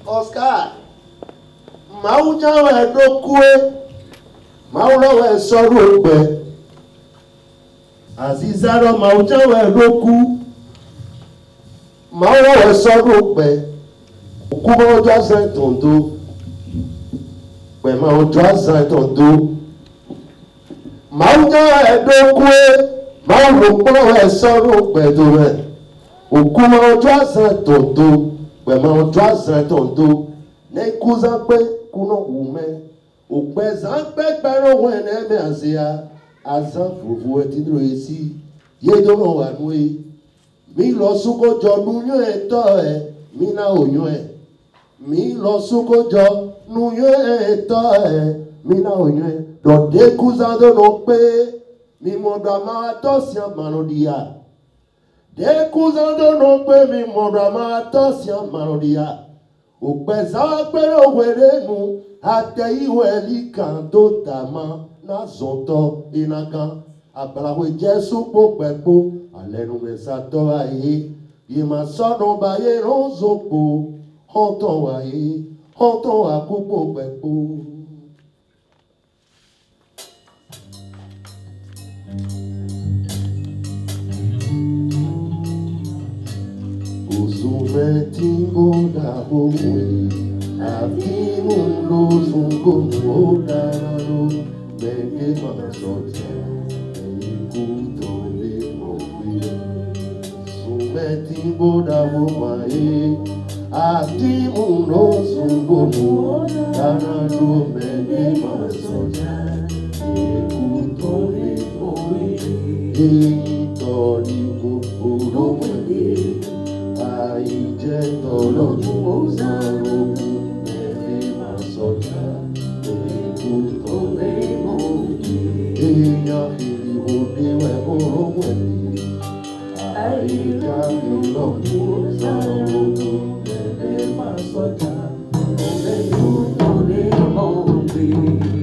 Oscar, Mauja Dokue, Maula Sorrobe, Azizaro Mauja Roku, Maula Sorrobe, Kumo Jasan Tondo, when Mount Jasan Tondo, Mauja Dokue, Maula Sorrobe, Okumo Jasan Tondo. When my dress tondo, ne kuzakwe kuno ume, ukbezakwe baro when emazia, azafu etidro esi, ye don't know one way. Mi lo suko jo nuyo etoe, mi na onyoe. Mi lo suko jo nuyo etoe, mi na onyoe. Do de kuzado no pe, mi modama tosia manodia. De kuzando no pe mi morama tosia marodia. O pesa pero werenu ate iweli kanto tama na zonto inaka. Abalawe jesu po pepo alenu mesato aye. Yema sono baye rozopo honto aye. Honto akupo pepo. Timbo da boe, atimundo zungo dararo, benge masota, ekuto le moe. Sumetimbo da boe, atimundo zungo dararo, benge masota, ekuto le moe. Itorigo puro moe. Todo usaro, me masota, me culto de morir. Ella vivo de huevo, ahí ya lo usaro, me masota, me culto de morir.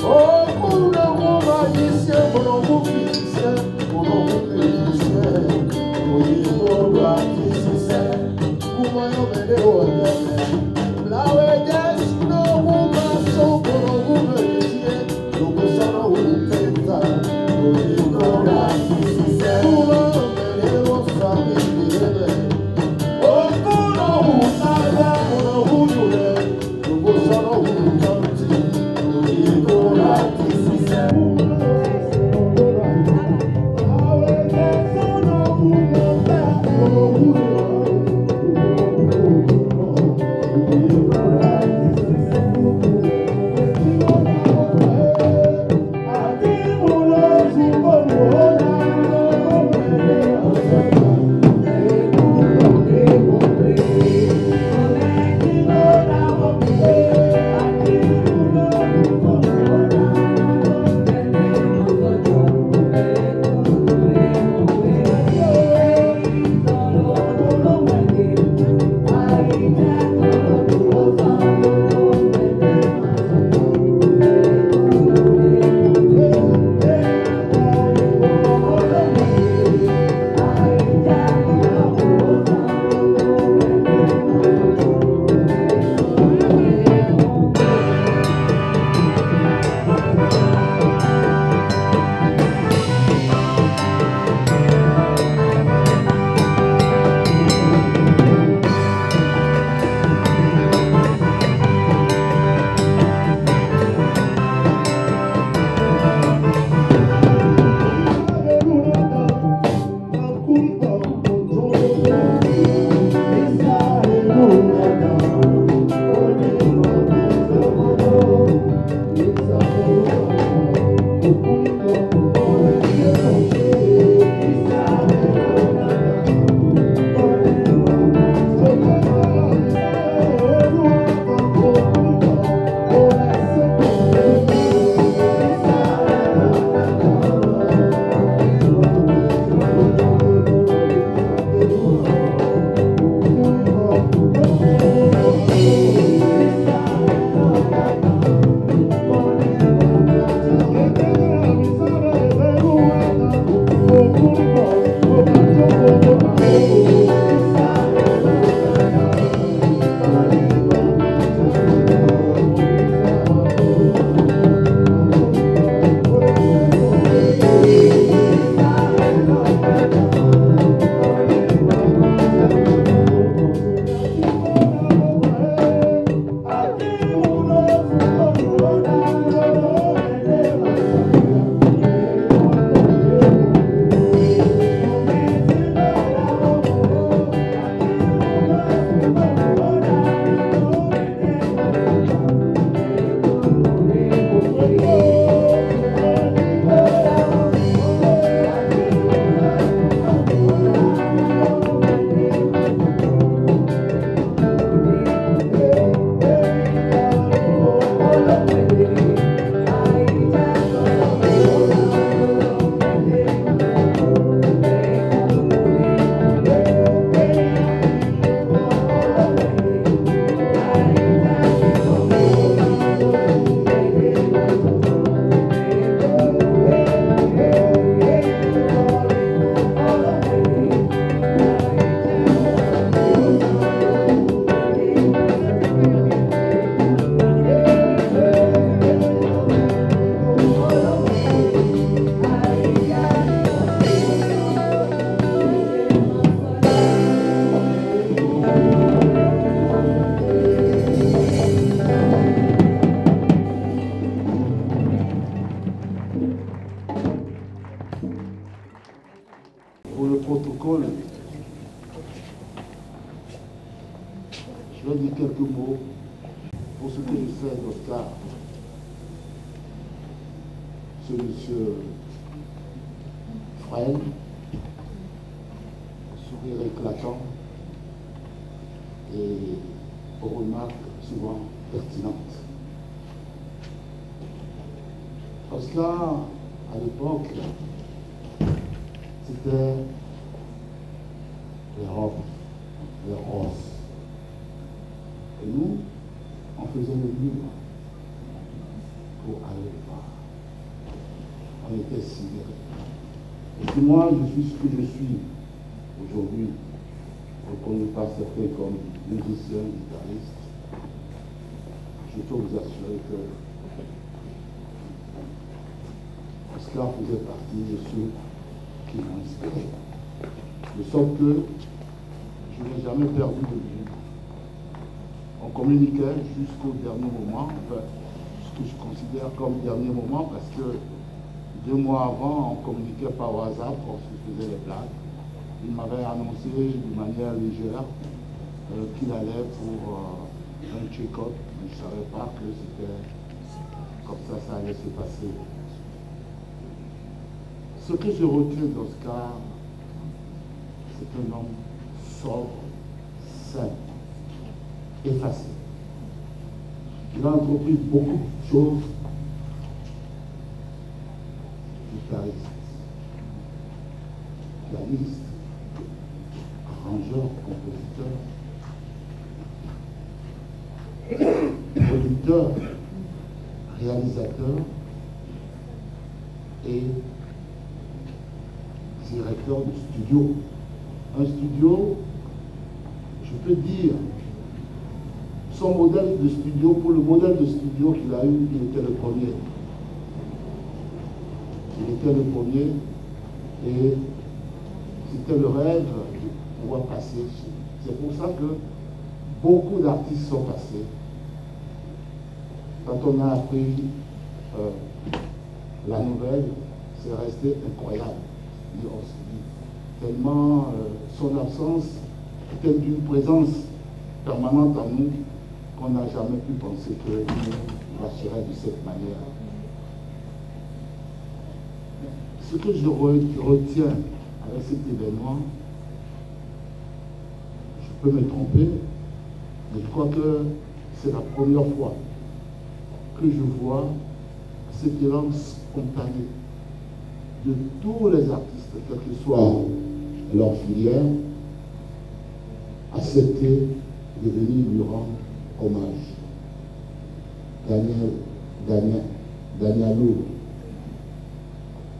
Oh, protocole, je vais dire quelques mots pour ce que je sais d'Oscar. Ce monsieur frêle, sourire éclatant et aux remarques souvent pertinentes. Oscar, à l'époque, c'était l'Europe, les roses. Et nous, on faisait le livre pour aller le voir. On était sidérés. Et si moi, je suis ce que je suis aujourd'hui, reconnu par certains comme musicien, guitariste, je peux vous assurer que Oscar faisait partie de ceux qui m'ont inspiré. De sorte que je n'ai jamais perdu de vue. On communiquait jusqu'au dernier moment, enfin, ce que je considère comme dernier moment, parce que 2 mois avant, on communiquait par WhatsApp lorsque je faisais les blagues. Il m'avait annoncé de manière légère qu'il allait pour un check-up, mais je ne savais pas que c'était comme ça allait se passer. Ce que je retiens d'Oscar, c'est un homme sobre, simple, effacé. Il a entrepris beaucoup de choses. Guitariste, pianiste, arrangeur, compositeur, producteur, réalisateur et directeur de studio. Un studio, je peux dire, son modèle de studio, pour le modèle de studio qu'il a eu, il était le premier. Il était le premier et c'était le rêve de pouvoir passer. C'est pour ça que beaucoup d'artistes sont passés. Quand on a appris la nouvelle, c'est resté incroyable. Et on se dit, tellement son absence était d'une présence permanente en nous qu'on n'a jamais pu penser qu'il nous lâcherait de cette manière. Ce que je retiens avec cet événement, je peux me tromper, mais je crois que c'est la première fois que je vois cet élan spontané de tous les artistes, quelle que soit leur filière, accepter de venir lui rendre hommage. Daniel Lourd.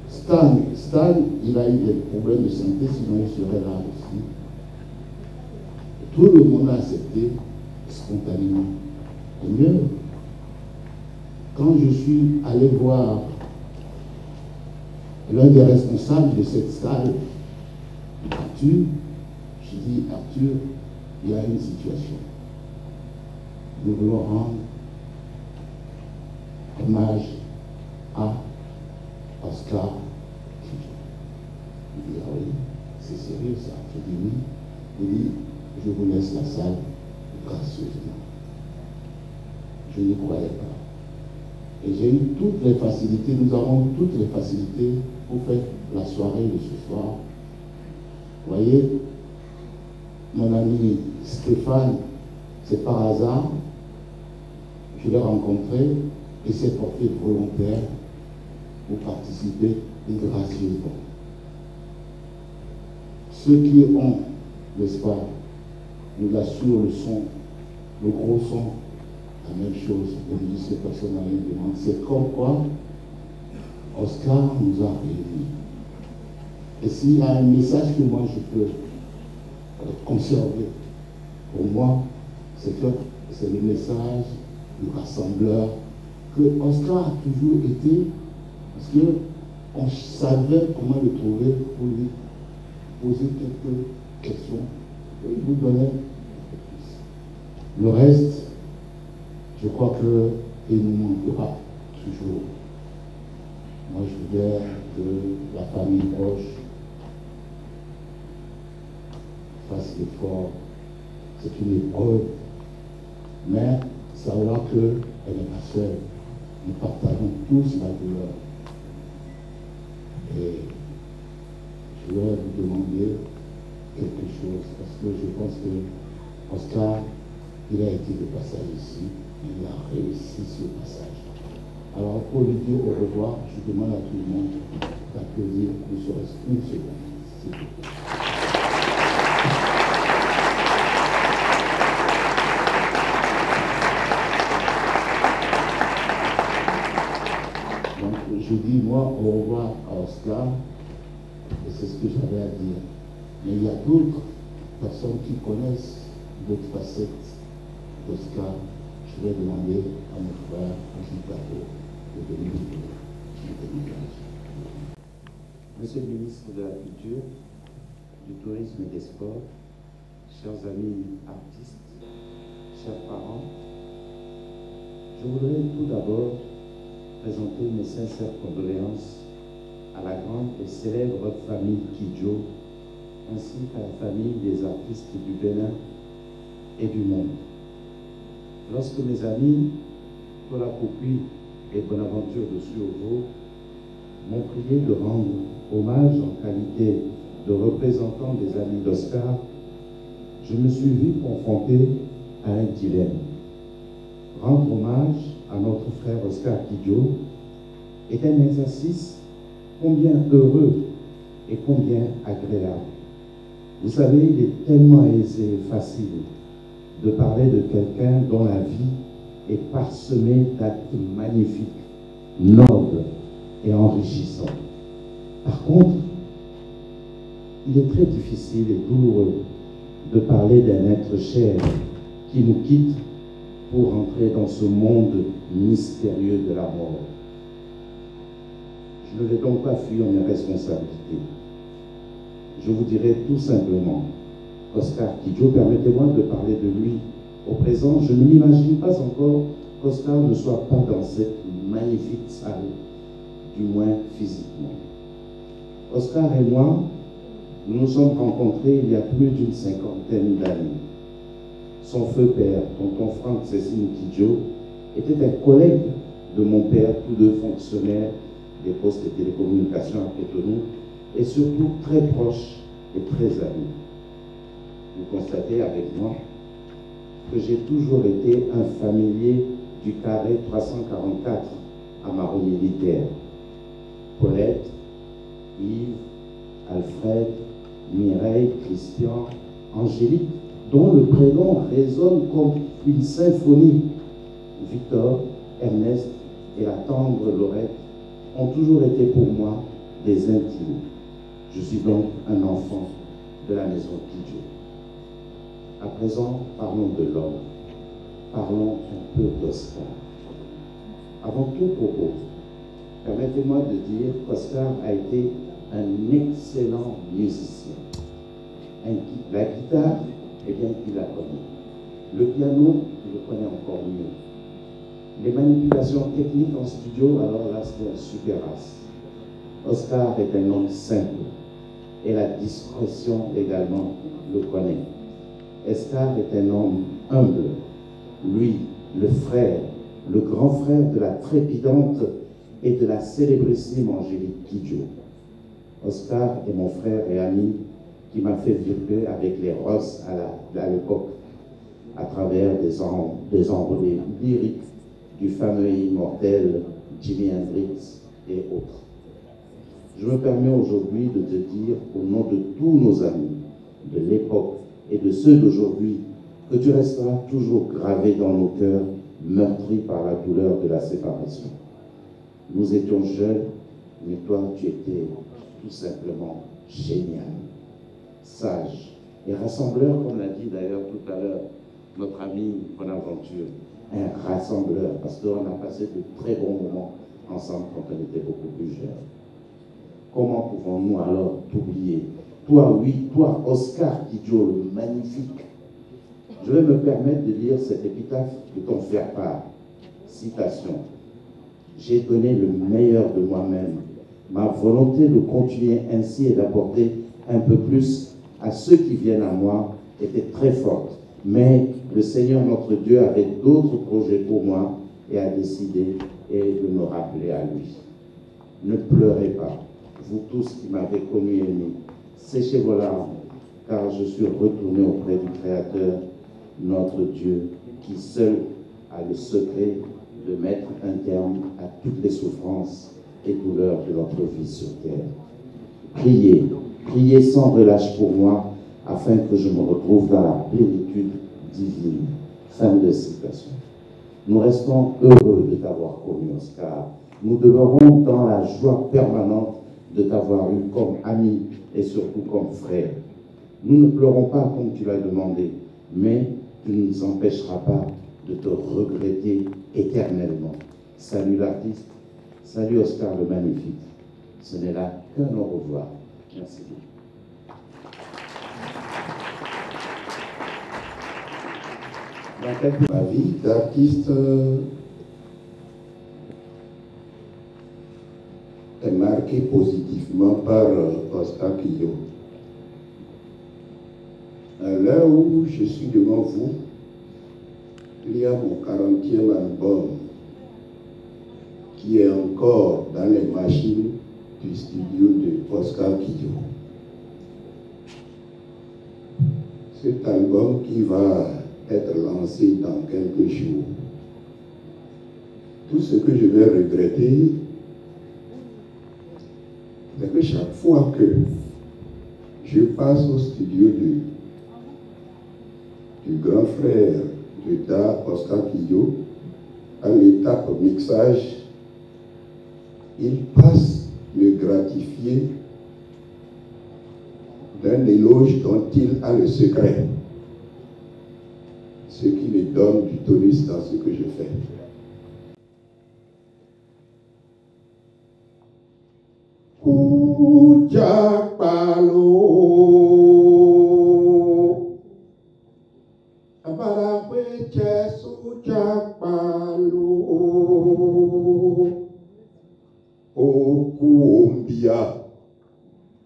Stan, il a eu des problèmes de santé, sinon il serait là aussi. Tout le monde a accepté spontanément. Et mieux, quand je suis allé voir l'un des responsables de cette salle, Arthur, je dis, Arthur, il y a une situation. Nous voulons rendre hommage à Oscar. Il dit, ah oui, c'est sérieux ça. Je dis oui. Il dit, je vous laisse la salle gracieusement. Je n'y croyais pas. Et j'ai eu toutes les facilités, nous avons toutes les facilités pour faire la soirée de ce soir. Vous voyez, mon ami Stéphane, c'est par hasard, je l'ai rencontré et s'est porté volontaire pour participer gracieusement. Ceux qui ont, n'est-ce pas, nous l'assurent le son, le gros son, la même chose, les musiciens personne n'a rien demandé. C'est comme quoi Oscar nous a réunis. Et s'il y a un message que moi je peux conserver, pour moi, c'est que c'est le message du rassembleur que Oscar a toujours été, parce qu'on savait comment le trouver pour lui poser quelques questions et il vous donnait le reste. Je crois qu'il nous manquera toujours. Moi, je voudrais que la famille proche, fasse l'effort. C'est une épreuve. Mais savoir qu'elle n'est pas seule. Nous partageons tous la douleur. Et je vais vous demander quelque chose, parce que je pense que Oscar, il a été de passage ici, il a réussi ce passage. Alors pour lui dire au revoir, je demande à tout le monde d'applaudir ne serait-ce qu'une seconde, s'il vous plaît. Donc je dis moi au revoir à Oscar, et c'est ce que j'avais à dire. Mais il y a d'autres personnes qui connaissent d'autres facettes d'Oscar. Je vais demander à mon frère, Angélique Bateau, de venir sur le témoignage. Monsieur le ministre de la Culture, du Tourisme et des Sports, chers amis artistes, chers parents, je voudrais tout d'abord présenter mes sincères condoléances à la grande et célèbre famille Kidjo, ainsi qu'à la famille des artistes du Bénin et du monde. Lorsque mes amis Tola Kopi et Bonaventure de Suovo m'ont prié de rendre hommage en qualité de représentant des amis d'Oscar, je me suis vu confronté à un dilemme. Rendre hommage à notre frère Oscar Kidjo est un exercice combien heureux et combien agréable. Vous savez, il est tellement aisé et facile de parler de quelqu'un dont la vie est parsemée d'actes magnifiques, nobles et enrichissants. Par contre, il est très difficile et douloureux de parler d'un être cher qui nous quitte pour entrer dans ce monde mystérieux de la mort. Je ne vais donc pas fuir mes responsabilités. Je vous dirai tout simplement, Oscar Kidjo, permettez-moi de parler de lui au présent. Je ne m'imagine pas encore qu'Oscar ne soit pas dans cette magnifique salle, du moins physiquement. Oscar et moi, nous nous sommes rencontrés il y a plus d'une cinquantaine d'années. Son feu père, tonton Franck Cécile Kidjo, était un collègue de mon père, tous deux fonctionnaires des postes de télécommunications à Cotonou, et surtout très proches et très amis. Vous constatez avec moi que j'ai toujours été un familier du carré 344 à Maro Militaire. Paulette, Yves, Alfred, Mireille, Christian, Angélique, dont le prénom résonne comme une symphonie. Victor, Ernest et la tendre Laurette ont toujours été pour moi des intimes. Je suis donc un enfant de la maison Kidjo. À présent, parlons de l'homme. Parlons un peu d'Oscar. Avant tout propos, permettez-moi de dire qu'Oscar a été un excellent musicien. La guitare, eh bien, il la connaît. Le piano, il le connaît encore mieux. Les manipulations techniques en studio, alors là, c'est un super as. Oscar est un homme simple et la discrétion également le connaît. Oscar est un homme humble. Lui, le frère, le grand frère de la trépidante et de la célébrissime Angélique Kidjo. Oscar est mon frère et ami qui m'a fait vibrer avec les Rosses à l'époque, à travers des envolées lyriques du fameux et immortel Jimi Hendrix et autres. Je me permets aujourd'hui de te dire, au nom de tous nos amis de l'époque et de ceux d'aujourd'hui, que tu resteras toujours gravé dans nos cœurs, meurtri par la douleur de la séparation. Nous étions jeunes, mais toi, tu étais tout simplement génial, sage et rassembleur, comme l'a dit d'ailleurs tout à l'heure notre ami Bonaventure, un rassembleur, parce qu'on a passé de très bons moments ensemble quand on était beaucoup plus jeunes. Comment pouvons-nous alors t'oublier? Toi, oui, toi, Oscar Kidjo, le magnifique. Je vais me permettre de lire cette épitaphe de ton faire-part. Citation. J'ai donné le meilleur de moi-même. Ma volonté de continuer ainsi et d'apporter un peu plus à ceux qui viennent à moi était très forte. Mais le Seigneur notre Dieu avait d'autres projets pour moi et a décidé de me rappeler à lui. Ne pleurez pas, vous tous qui m'avez connu et aimé. Séchez vos larmes, car je suis retourné auprès du Créateur, notre Dieu, qui seul a le secret de mettre un terme à toutes les souffrances et douleurs de notre vie sur terre. Priez, priez sans relâche pour moi, afin que je me retrouve dans la plénitude divine. Fin de citation. Nous restons heureux de t'avoir connu, Oscar. Nous demeurons dans la joie permanente de t'avoir eu comme ami et surtout comme frère. Nous ne pleurons pas comme tu l'as demandé, mais tu ne nous empêcheras pas de te regretter éternellement. Salut l'artiste, salut Oscar le magnifique. Ce n'est là qu'un au revoir. Merci beaucoup. Ma vie d'artiste est marquée positivement par Oscar Quillo. À l'heure où je suis devant vous, il y a mon 40e album qui est encore dans les machines du studio de Oscar Quillo. Cet album qui va être lancé dans quelques jours. Tout ce que je vais regretter, c'est que chaque fois que je passe au studio du grand frère de Da, Oscar Quillo, à l'étape mixage, il passe me gratifier d'un éloge dont il a le secret, ce qui me donne du tonus dans ce que je fais. Kujakpalo Abarakwe Jesu Jakpalo Okuombia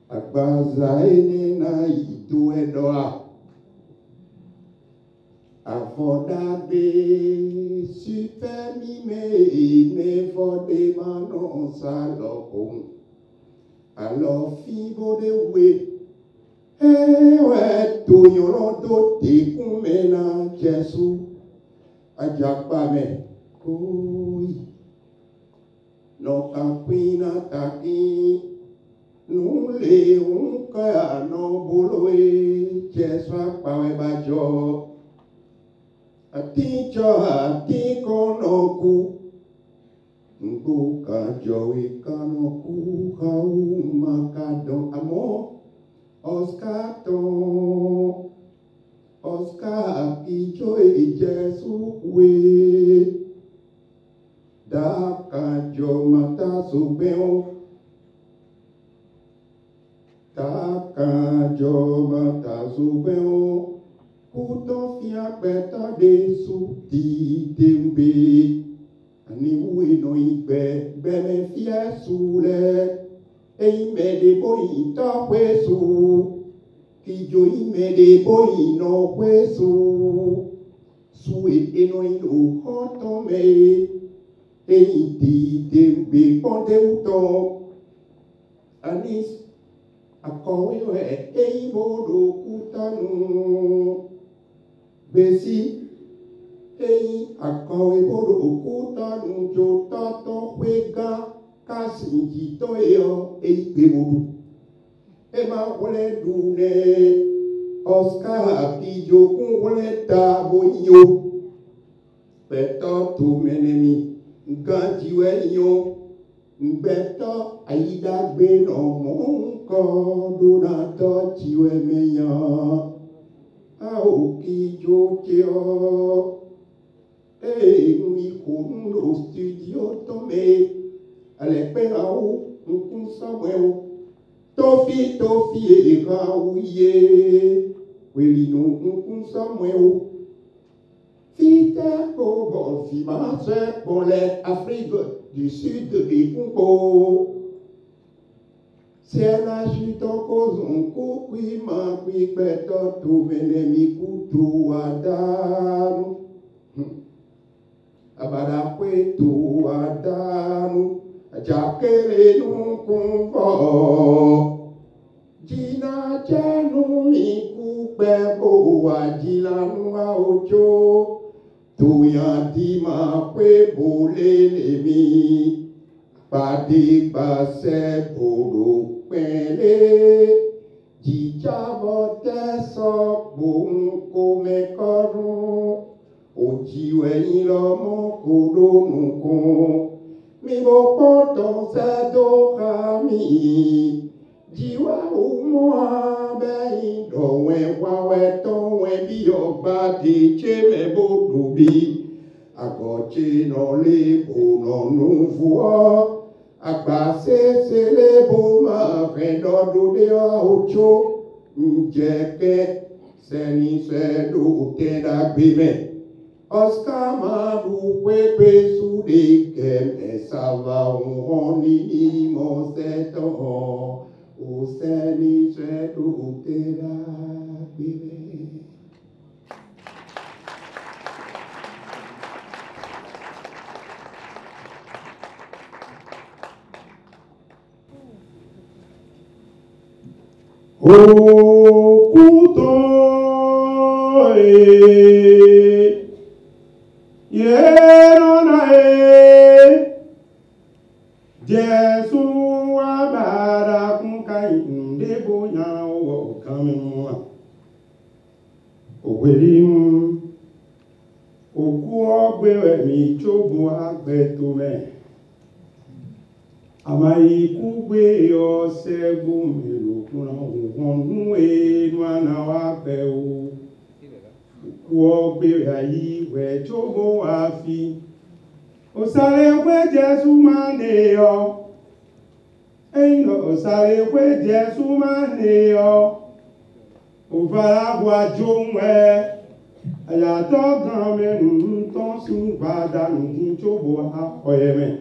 Agbaza enena itu edoa Avodabe super mime ne vode manon salopon alors fibo de we ewe to yorodo te kumena Jesu ajapa me koi no kakwina taki nule unka no boloe Jesu akpawe bajo ati konoku Mbuka jowi kanoku hauma kadon amo Oscar kijoe Jesu we Daka jo mata subeo Daka jo mata subeo Kuto fia beta de su di dembe Ani uwe no igbe beme fie sule Eime de boi ta kwesu Kijo ime de boi no kwesu Sue eno ino hoto me Eiti dembe ponte uto Anis akowewe eibodo kutanu Besi Ei akawe bodo okuta njo tato wega kasi to eo ei bemodu ema wole dune Oscar Quillo kun wole tabo yo beto to menemi ganji wenyo beto aida gbe no monko donato chiwe meya au Quillo cheo E mi con lo studio tome alle perau un Samuel tofi e rauye quelli non un Samuel fite pour fimase pour l'Afrique du Sud et Congo Siena shitoko zunku kwima kwikweto tuvene mikutu wadanu. Abada kwetu wadanu. Jakele nukumbo. Jina janu mikupebo wajilanu aojo. Tuyandima kwebo lelemi. Padi base bolo pele. Jijabo so bunko mekoru. Ojiwe ilomo kodo nuko. Mi bo poto se do kami. Jiwa umoa be do we wawe to we bi ogba di cheme bodubi. Agochi no libo no nufuo. Agba se lebo ma fedo do de ocho. Njeke seni se do te da bibe. Oscar Mabu Pepe Sude Kem Sava Honi Moseto O Seni Sedu Tera Bibe. O Kuto Jesu abara kunka indebo nya o kamu owelim oku ogbe mi chobo agbeto me amayi kugbe o segun melo kuna wonu enu ana wa pe o oku ogbe ayi we chobo afi Osare kwe Jesu mane yo. Eino osare kwe Jesu mane yo. Ovara bwa jomwe. Ayato game nton sun bada ntin chobo akoyeme.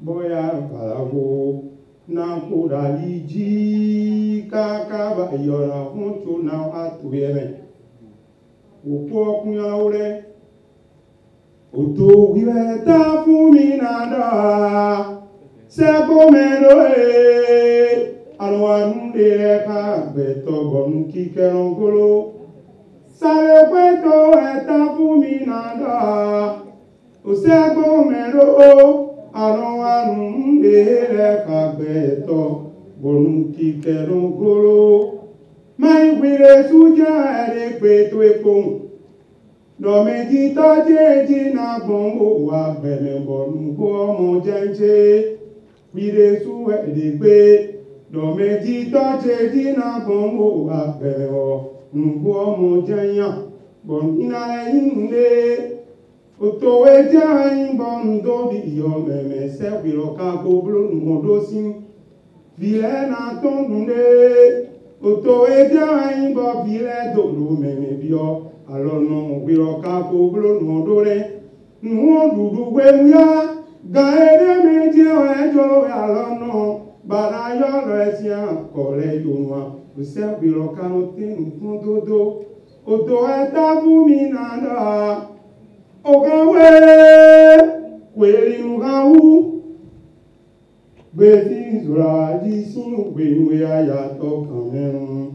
Boya balavo na koda liji kakaba yora huncho na atuyeme. Opo kunya ore. Oto wiwe ta fún mi nada, sẹ́kọ̀ mẹ́rọ àwọn ànúndé ẹ̀ka àgbẹ̀tọ̀ bọ̀nù kíkẹrùn góló. Sáré pẹ́tọ̀ ẹ̀ta fún mi nada, sẹ́kọ̀ mẹ́rọ àwọn ànúndé ẹ̀ka àgbẹ̀tọ̀ bọ̀nù kíkẹrùn góló. Máa ń gbèrè sújà ẹ̀rẹ́ pẹ̀tọ̀ ẹ̀kọ́. Dọ̀mẹ́jì tọ́jẹ́jì náà gbọ́n ó wà bẹ̀rẹ̀ bọ̀ nùgbọ́ ọmọ jẹ́jẹ́. Wíre sú ẹ̀dẹ̀ pé dọ̀mẹ́jì tọ́jẹ́jì náà gbọ́n ó wà bẹ̀rẹ̀ bọ̀ nùgbọ́ ọmọ jẹ́yàn. Bọ̀ nínú ẹ̀yìn lé. Òtò ẹjẹ́ ẹ̀yìn bọ̀ ndóbi ìyọ̀ mẹ̀mẹ̀ sẹ́wìrọ̀ kákó blónù mọ́dọ́ sí. Fìlẹ̀ náà tó ń lé. Òtò ẹjẹ́ ẹ̀yìn bọ̀ fìlẹ̀ dòlò mẹ̀mẹ̀ bíọ́. Alono wiro kapo blono dore nuo dudu wemuya gaere meje ojo alono barayo resia kole yunwa use wiro kano tin fundodo odo eta fumi nada ogawe kweri nugawu beti zura di sin gbewe aya to kan merun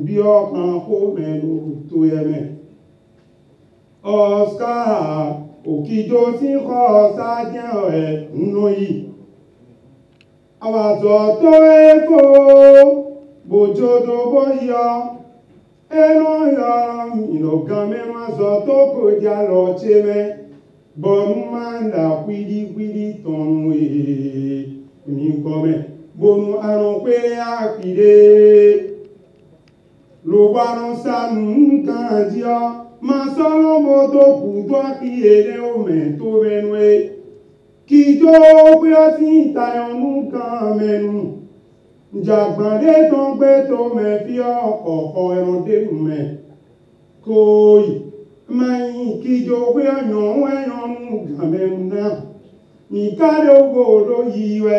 bi okan ko melu to yeme Oscar òkìjọ sí kọ́ sájẹ́ ẹ̀ nínú yìí. Àwàzọ̀ tó éfò bòjòdó bóyọ. Ẹnu yọrọ ìlọ̀gán mẹ́wàá sọ tó kò já lọ ṣe mẹ́. Bọ̀nú máa ń dà kwídíkwídí tọ̀nù èmi kọ́mẹ́. Bọ̀nú àrùn péré àkìdé. Ló bá rán sánú nǹkan àjíọ́. Ma solo moto kudo ki ere o me to benwe ki jo pe asin tayo nunca menu jagbade ton gbe to me fi ọkọ ẹran de me koi mai ki jo pe ayan ẹran nunca menu na mi kare ogboro yiwe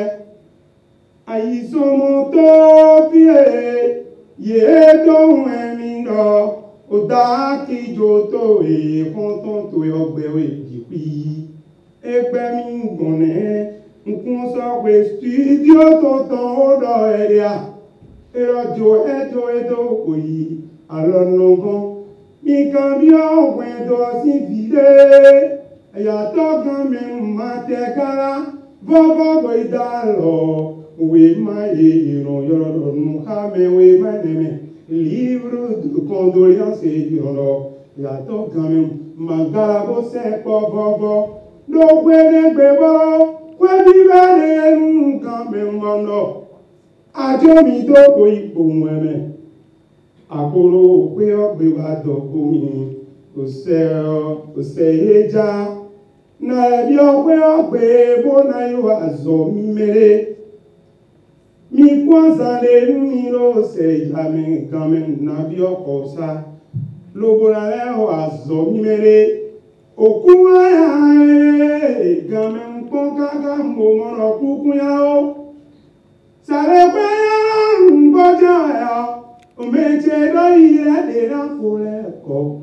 Ayisomo to fie ye to emi no oda ki jo to e konton to ogbe we jipi egbe mi gbone nkun so pe studio to ton odo area erojo edo oyi alonogan mi kan bi ogwen do si vide ya to kan me ma te kara vovo go idalo we ma yiro yoro nu ha me we ma neme livre de condoléances yoro ya to kan me magara bo se po vovo do kwere gbebo kwe bi bale nkan me mono ajo mi to ko ipo nweme akoro pe ogbe wa do ko mi o se eja na bi ogbe bo na yo azo mi mere mi kwanza le mi ro se jame gamen na bi okosa lobo la o azo mi mere okuwa ya gamen pon kaka mo moro kukun ya o sare pe ya mboja ya o meje do ire de na fole ko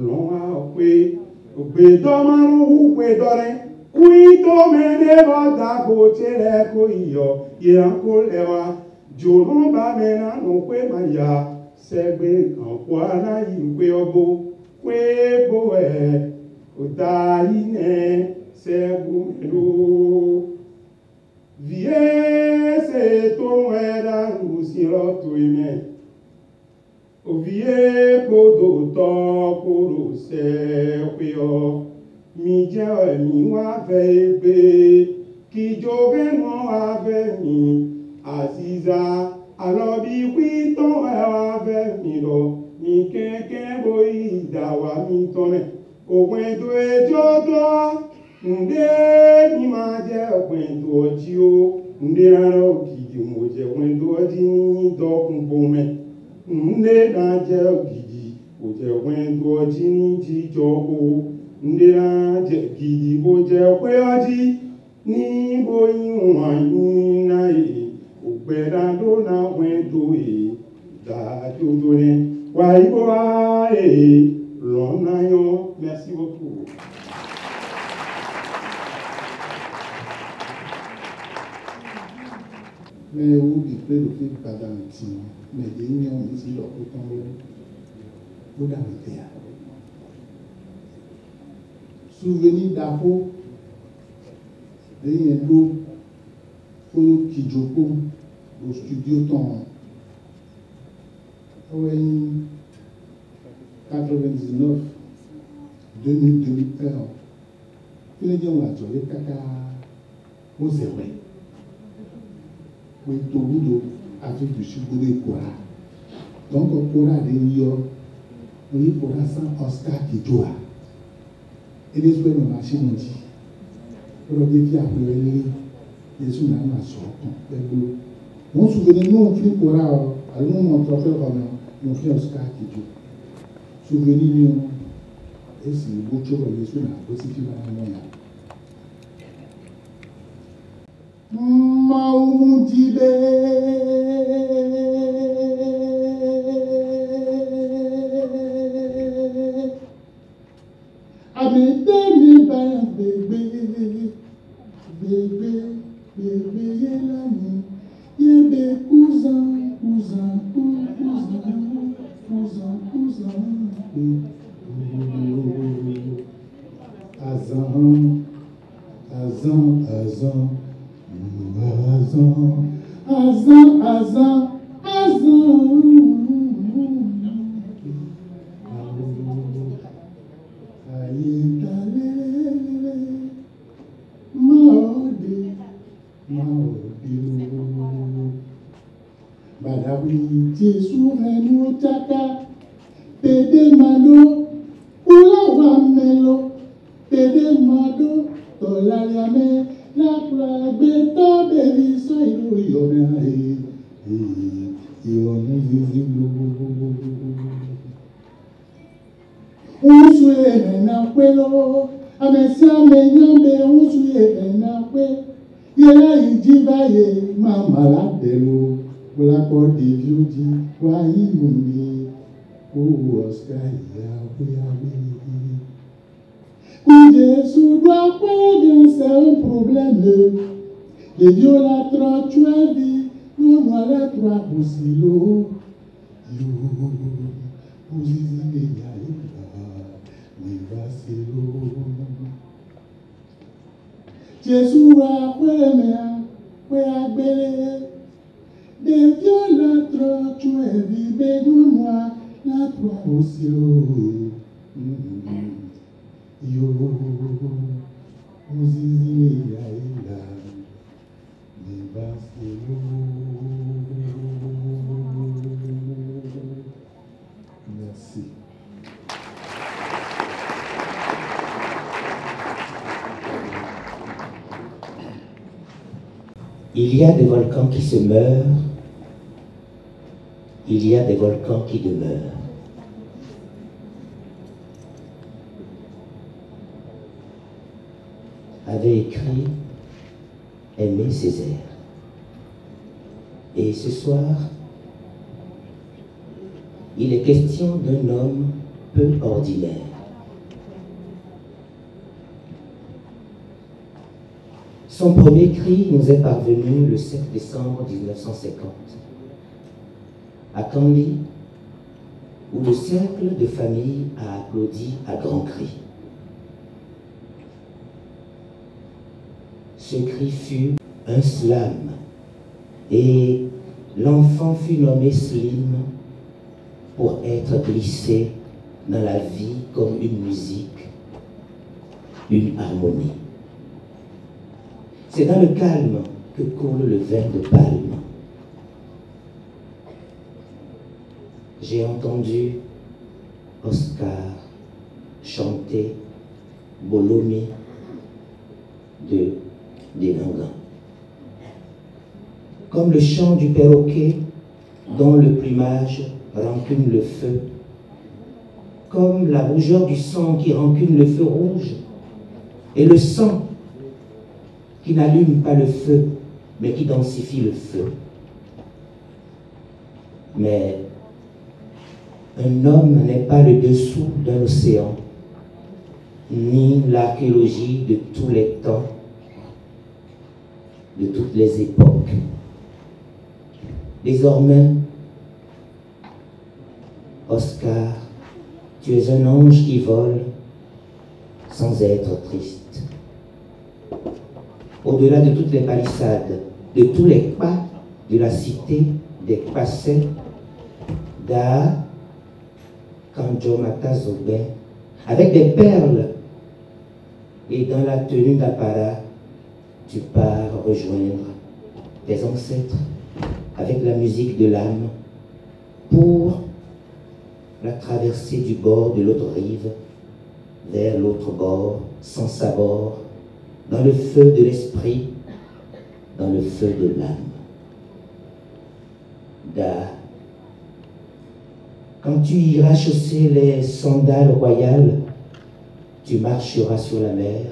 lo wa pe ogbe do maru pe dore Kuito mene bada ko chere ko iyo ye ko lewa jolon ba mena no kwe maya segbe kan kwa na yiwe obo kwe bo oda ine segu melo vie se to era usiro to ime ovie podo to poro se kwe mi jẹ́ ẹ̀mí wá fẹ́ gbé kí jóge mọ́ wá fẹ́ mi àzíza àlọ́bí pítọ́ ẹ̀ wá fẹ́ mi lọ mi kẹ́kẹ́ bó ìdá wa mi tọ́nẹ̀ òpin ètò ẹjọ́ tọ́ ǹdẹ́ mi máa jẹ́ òpin ètò ọjí ó ǹdẹ́ rárá ògidì mo jẹ́ òpin ètò ọjí ní dọ́kun bomẹ́ ǹdẹ́ náà jẹ́ ògidì mo jẹ́ òpin ètò ọjí ní jíjọ ó ndị na-aje gidi bụ je kwe ọjị n'igbo nwanyị na-eyi ògbẹ́dàdó na wẹ́ndó dàdódóné wà ìbò ààyè lọ́nàyàn. Merci beaucoup. Mais où il plaît le fait pas dans le team, mais des unions ici, leur autant vous dans le théâtre. Souvenir d'Apo, de l'eau, pour Kijoko, au studio Ton. En 99, 2000, 2001, puis les gens ont adoré Kaka, au Zéroué. Oui, Torudo, Afrique du Sud, et Kora. Donc, Kora de New York, oui, Kora sans Oscar Kijoa. Et les soins de machine ont dit, pour le défi après les soins de la sorte. On se souvient, nous, on fait Kora, alors nous, on trophée comme on fait Oscar Kijoa. Souvenir, et c'est le beau jour, les soins de la positive à la moyenne. Maumudibe Abedemi baya bebe yelani yebe cousin Azan. Badawi Jesu renu chaka pede mado ulawa melo pede mado tolaliame la prabe to bevi so ilu yome ae iwonu zizi usu ene na kwelo amesi amenyambe usu ene na kwe là, il dit, va y, ma malade de l'eau. Pour la porte des vieux dit, voyez, mon oh, Oscar, il y a, oui, Jésus doit pas c'est un problème. Les vieux la trois, tu as dit, nous, la trois, aussi l'eau. Yo, vous y allez là, mais va c'est l'eau. Jésus a fait à bélé. Des vieux la trois, tu as dit, mais nous, la trois, aussi l'eau. Yo, vous y allez là, mais va c'est l'eau. Merci. Il y a des volcans qui se meurent, il y a des volcans qui demeurent. Avait écrit Aimé Césaire. Et ce soir, il est question d'un homme peu ordinaire. Son premier cri nous est parvenu le 7 décembre 1950, à Kandy, où le cercle de famille a applaudi à grands cris. Ce cri fut un slam, et l'enfant fut nommé Slim pour être glissé dans la vie comme une musique, une harmonie. C'est dans le calme que coule le vin de palme. J'ai entendu Oscar chanter Bolomi de Denanga. Comme le chant du perroquet dont le plumage rancune le feu, comme la rougeur du sang qui rancune le feu rouge, et le sang qui n'allume pas le feu, mais qui densifie le feu. Mais un homme n'est pas le dessous d'un océan, ni l'archéologie de tous les temps, de toutes les époques. Désormais, Oscar, tu es un ange qui vole sans être triste. Au-delà de toutes les palissades, de tous les pas de la cité des passés, d'A, Kanjomata Zobé, avec des perles, et dans la tenue d'apparat, tu pars rejoindre tes ancêtres avec la musique de l'âme pour la traversée du bord de l'autre rive vers l'autre bord, sans sabord, dans le feu de l'esprit, dans le feu de l'âme. Da, quand tu iras chausser les sandales royales, tu marcheras sur la mer,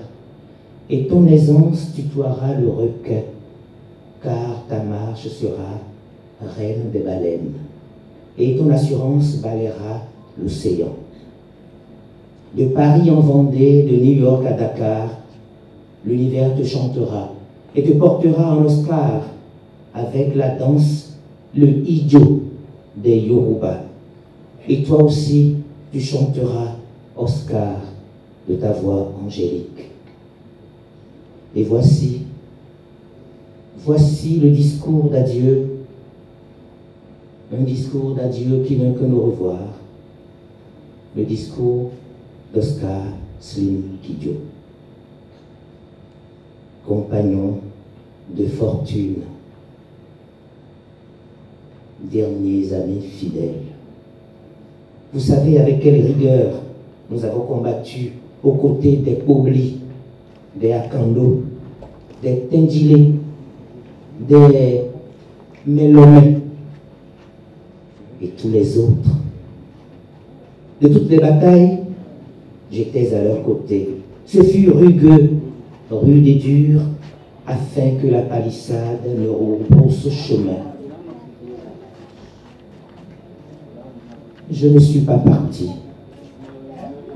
et ton aisance tutoiera le requin, car ta marche sera reine des baleines, et ton assurance balayera l'océan. De Paris en Vendée, de New York à Dakar, l'univers te chantera et te portera en Oscar avec la danse, le ijo des Yoruba. Et toi aussi, tu chanteras Oscar de ta voix angélique. Et voici le discours d'adieu, un discours d'adieu qui n'a que nous revoir, le discours d'Oscar Slim Kidjo, compagnon de fortune, derniers amis fidèles. Vous savez avec quelle rigueur nous avons combattu aux côtés des Pobli, des Akando, des Tendilé, des Mélomé et tous les autres. De toutes les batailles, j'étais à leur côté. Ce fut rugueux, rude et dur, afin que la palissade ne rebrousse chemin. Je ne suis pas parti.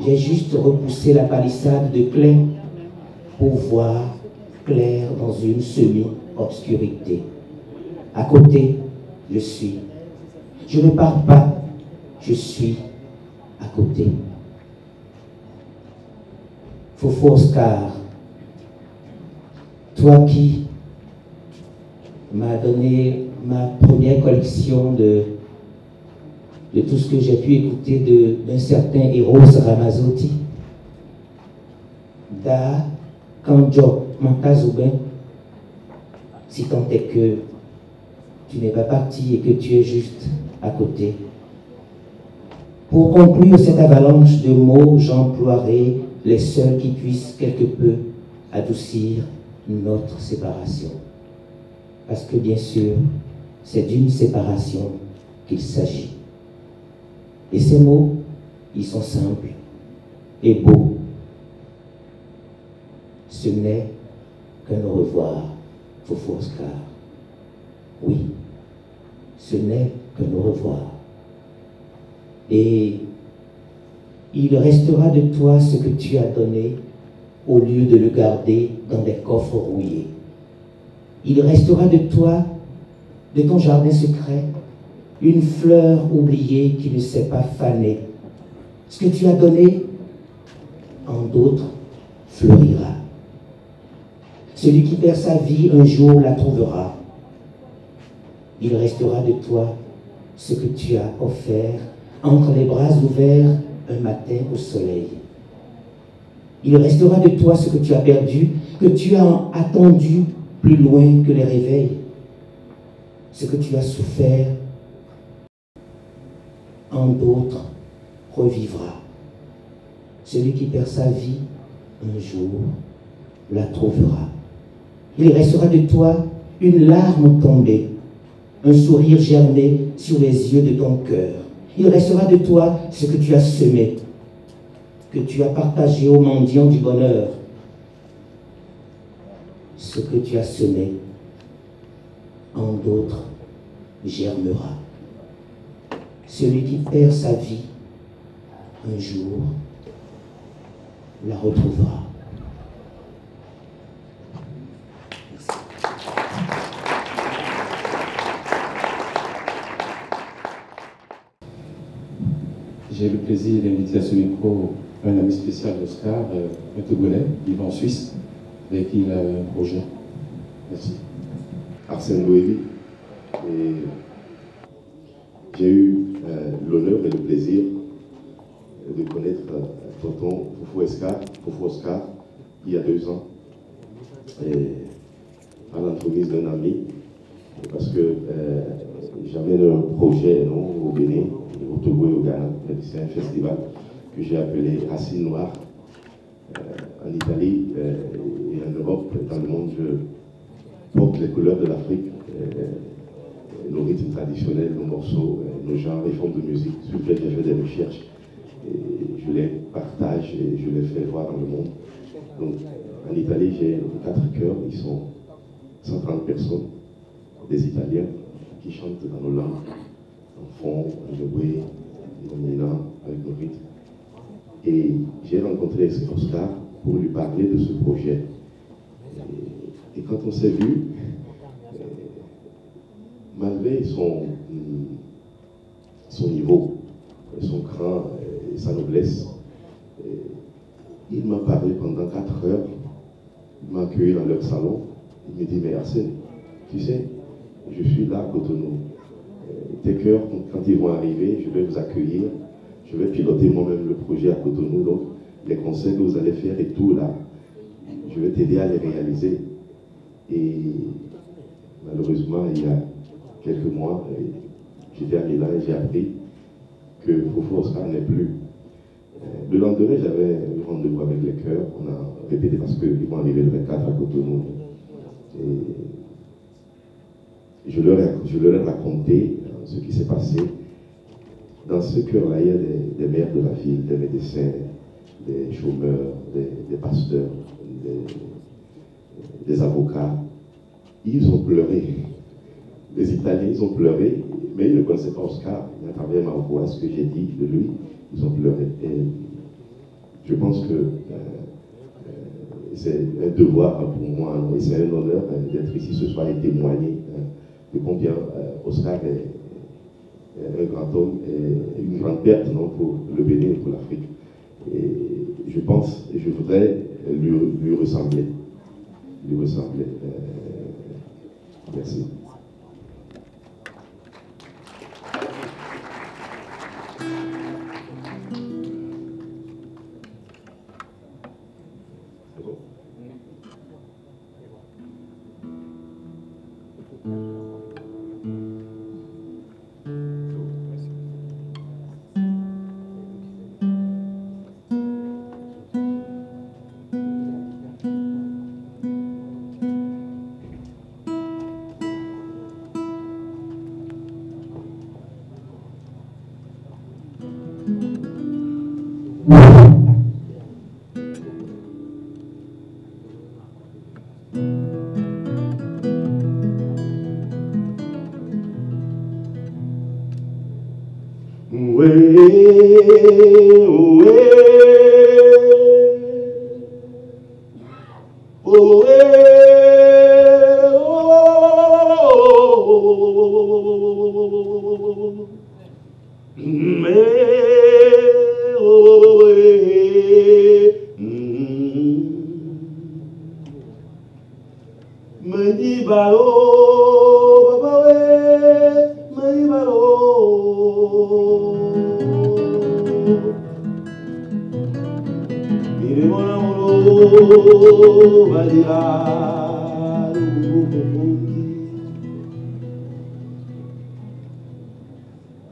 J'ai juste repoussé la palissade de clé pour voir clair dans une semi-obscurité. À côté, je suis. Je ne pars pas, je suis à côté. Fofo Oscar, toi qui m'as donné ma première collection de tout ce que j'ai pu écouter d'un certain Eros Ramazzotti, Da Kanjo Mankazoubin, si tant est que tu n'es pas parti et que tu es juste à côté. Pour conclure cette avalanche de mots, j'emploierai les seuls qui puissent quelque peu adoucir notre séparation. Parce que bien sûr, c'est d'une séparation qu'il s'agit. Et ces mots, ils sont simples et beaux. Ce n'est qu'un au revoir, Fofo Oscar. Oui, ce n'est qu'un au revoir. Et il restera de toi ce que tu as donné au lieu de le garder dans des coffres rouillés. Il restera de toi, de ton jardin secret, une fleur oubliée qui ne s'est pas fanée. Ce que tu as donné, en d'autres, fleurira. Celui qui perd sa vie, un jour la trouvera. Il restera de toi ce que tu as offert entre les bras ouverts un matin au soleil. Il restera de toi ce que tu as perdu, que tu as attendu plus loin que les réveils. Ce que tu as souffert, en d'autres, revivra. Celui qui perd sa vie, un jour, la trouvera. Il restera de toi une larme tombée, un sourire germé sur les yeux de ton cœur. Il restera de toi ce que tu as semé, que tu as partagé aux mendiants du bonheur. Ce que tu as semé, en d'autres, germera. Celui qui perd sa vie, un jour, la retrouvera. J'ai le plaisir d'inviter à ce micro un ami spécial d'Oscar, un Togolais, vivant en Suisse, avec qui il a un projet. Merci. Arsène Loévi. Et j'ai eu l'honneur et le plaisir de connaître tonton Fofo Oscar, il y a 2 ans, et à l'entremise d'un ami, parce que j'avais un projet au Bénin, au Togo et au Ghana. C'est un festival que j'ai appelé Racines Noires. En Italie et en Europe, dans le monde, je porte les couleurs de l'Afrique, nos rythmes traditionnels, nos morceaux, nos genres et formes de musique sur lesquels j'ai fait des recherches. Et je les partage et je les fais voir dans le monde. Donc, en Italie, j'ai 4 chœurs, ils sont 130 personnes, des Italiens qui chantent dans nos langues, en fond, en jouet, en mina, avec nos rythmes. Et j'ai rencontré Oscar pour lui parler de ce projet. Et quand on s'est vu, malgré son niveau, son cran et sa noblesse, il m'a parlé pendant 4 heures. Il m'a accueilli dans leur salon. Il me dit, mais Arsène, tu sais, je suis là à Cotonou. Tes chœurs, quand ils vont arriver, je vais vous accueillir. Je vais piloter moi-même le projet à Cotonou. Donc, les concerts que vous allez faire et tout là, je vais t'aider à les réaliser. Et malheureusement, il y a quelques mois, j'étais à Milan et j'ai appris que Fofo Oscar n'est plus. Le lendemain, j'avais un rendez-vous avec les chœurs. On a répété parce qu'ils vont arriver le 24 à Cotonou. Et je leur ai raconté ce qui s'est passé. Dans ce chœur-là, il y a des maires de la ville, des médecins, des chômeurs, des pasteurs, des avocats, ils ont pleuré. Les Italiens, ils ont pleuré, mais ils ne connaissaient pas Oscar. À travers ma voix, ce que j'ai dit de lui, ils ont pleuré. Et je pense que c'est un devoir pour moi, et c'est un honneur d'être ici ce soir et témoigner de combien Oscar est un grand homme et une grande perte pour le Bénin et pour l'Afrique. Et je pense, et je voudrais lui ressembler. Merci.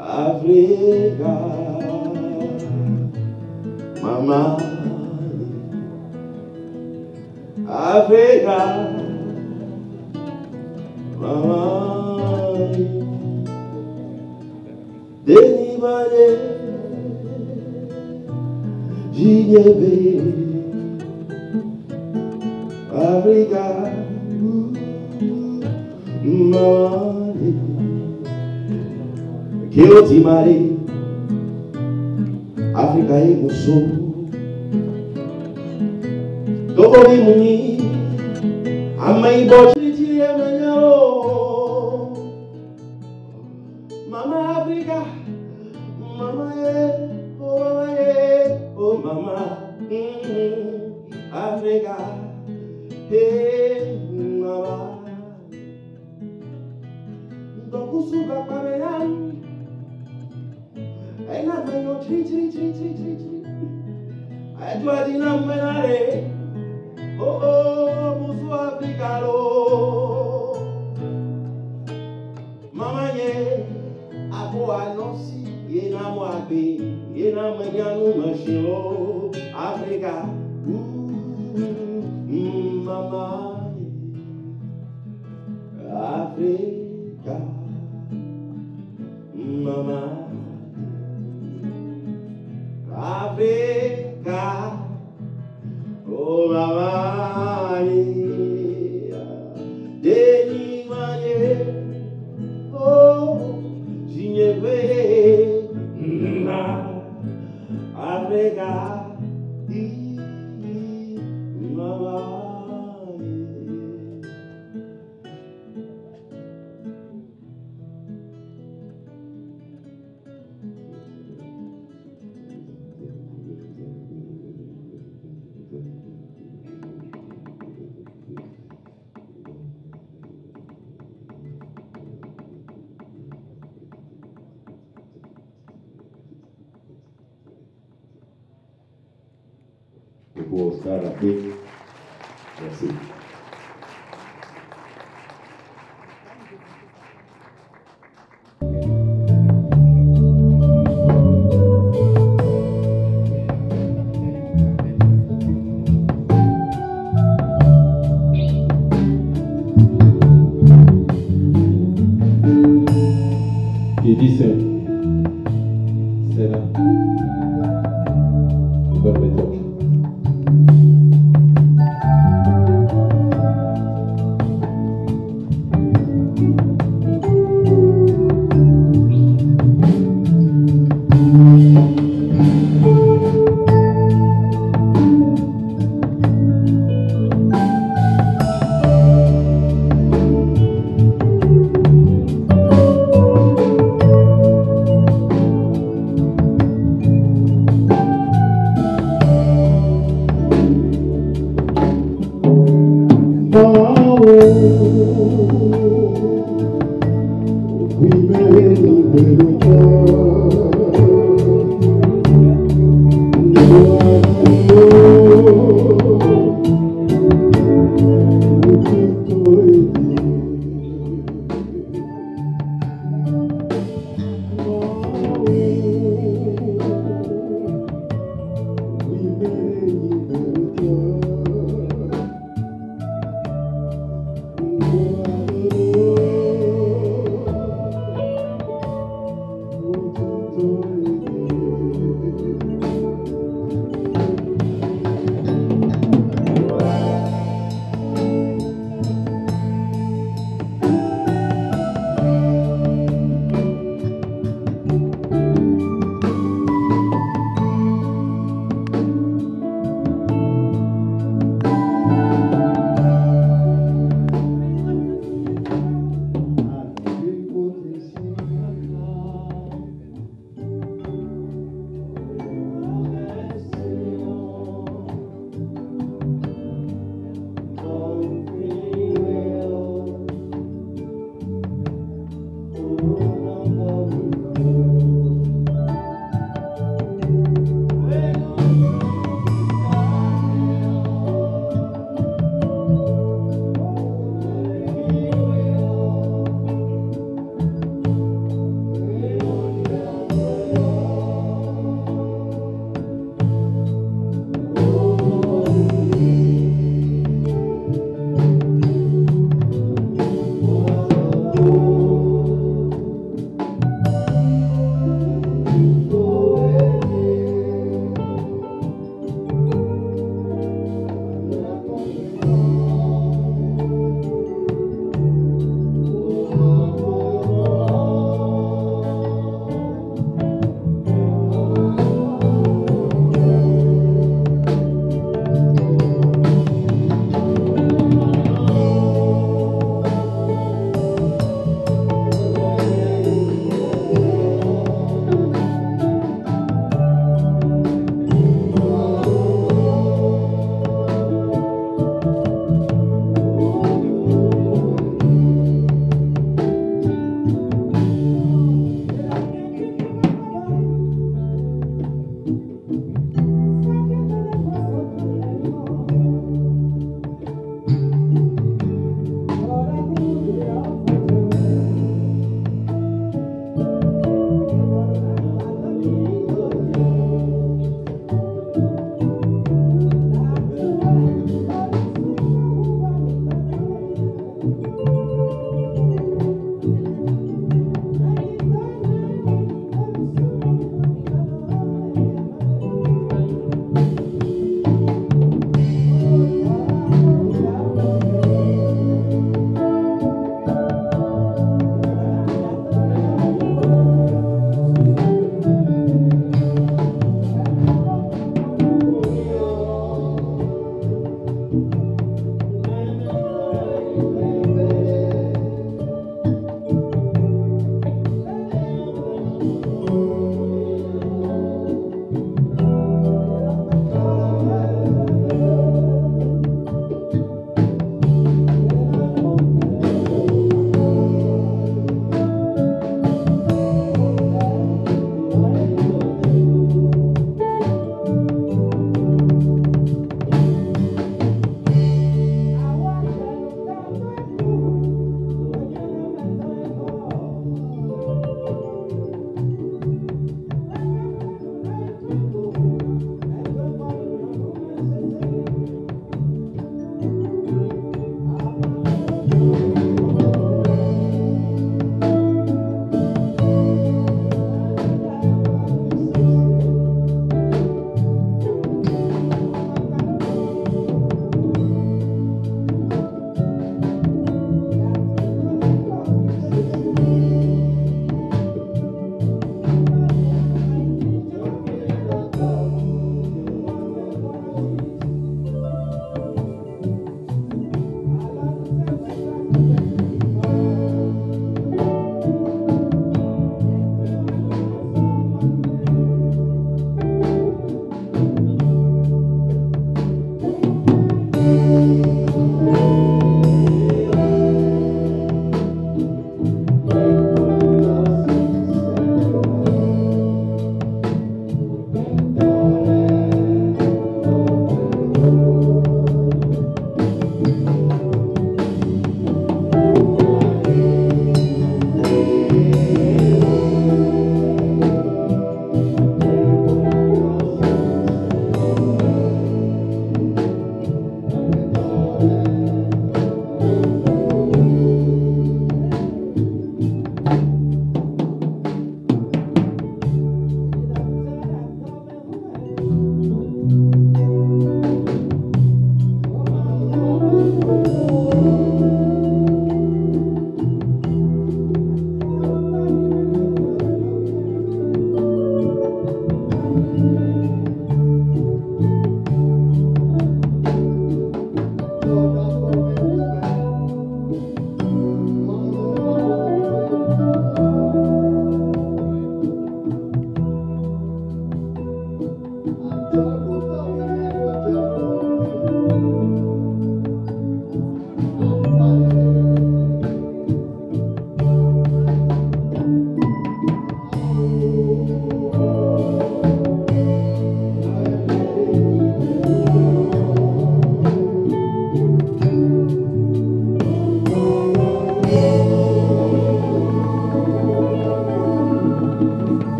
Africa, mama, Africa, mama, Denibane, Ginebe, Africa, mama. Kioti mari Afrika ikuso Toko bimuni Ama ibochiti emenyao Mama Afrika Mama oh mama Afrika hey mama Dokusuka pameyan I not my no tree. I do a dinner menare. Oh, Musu Africano. Mama ye, Abo Anosi, Yena Moabe, Yena Mayanu Machino, Africa. Mama, Africa. Mama. Africa, oh mama, Deni manye, oh Ginevre, Africa, mama. Pour Oscar Afrique. Merci. Qui dit c'est là. Bonne méthode. Oh,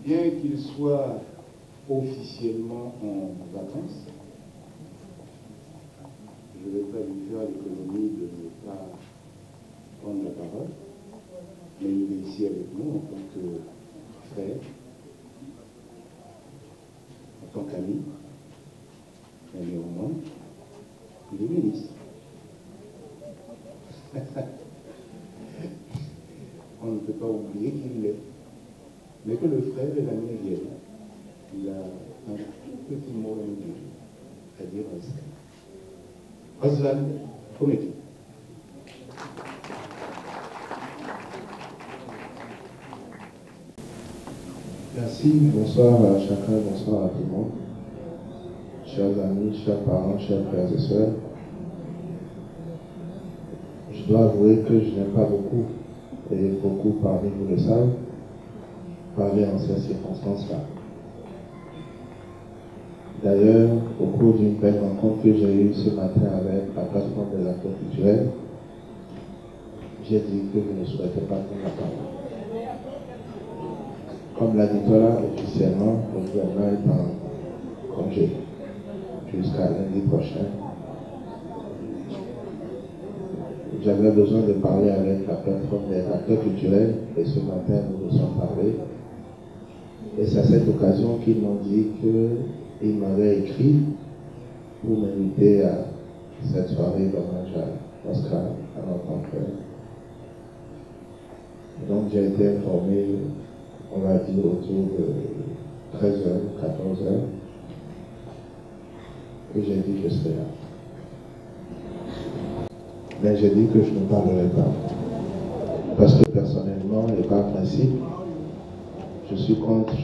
Bien qu'il soit officiellement en vacances, je ne vais pas lui faire l'économie de ne pas prendre la parole, mais il est ici avec nous en tant que frère, en tant qu'ami, mais néanmoins, il est ministre. On ne peut pas oublier qu'il l'est. Mais que le frère et l'ami viennent, il a un tout petit mot à dire à ça. Oslan, Komeki. Merci, bonsoir à chacun, bonsoir à tout le monde. Chers amis, chers parents, chers frères et sœurs, je dois avouer que je n'aime pas beaucoup, et beaucoup parmi vous le savent, parler en ces circonstances-là. D'ailleurs, au cours d'une belle rencontre que j'ai eue ce matin avec la plateforme des acteurs culturels, j'ai dit que je ne souhaitais pas prendre la parole. Comme l'a dit Tola, officiellement, le gouvernement est en congé jusqu'à lundi prochain. J'avais besoin de parler avec la plateforme des acteurs culturels et ce matin nous nous sommes parlé. Et c'est à cette occasion qu'ils m'ont dit qu'ils m'avaient écrit pour m'inviter à cette soirée d'hommage à Oscar, à notre grand frère. Donc j'ai été informé, on va dire autour de 13h, 14h, et j'ai dit que je serais là. Mais j'ai dit que je ne parlerai pas. Parce que personnellement, et par principe, je suis contre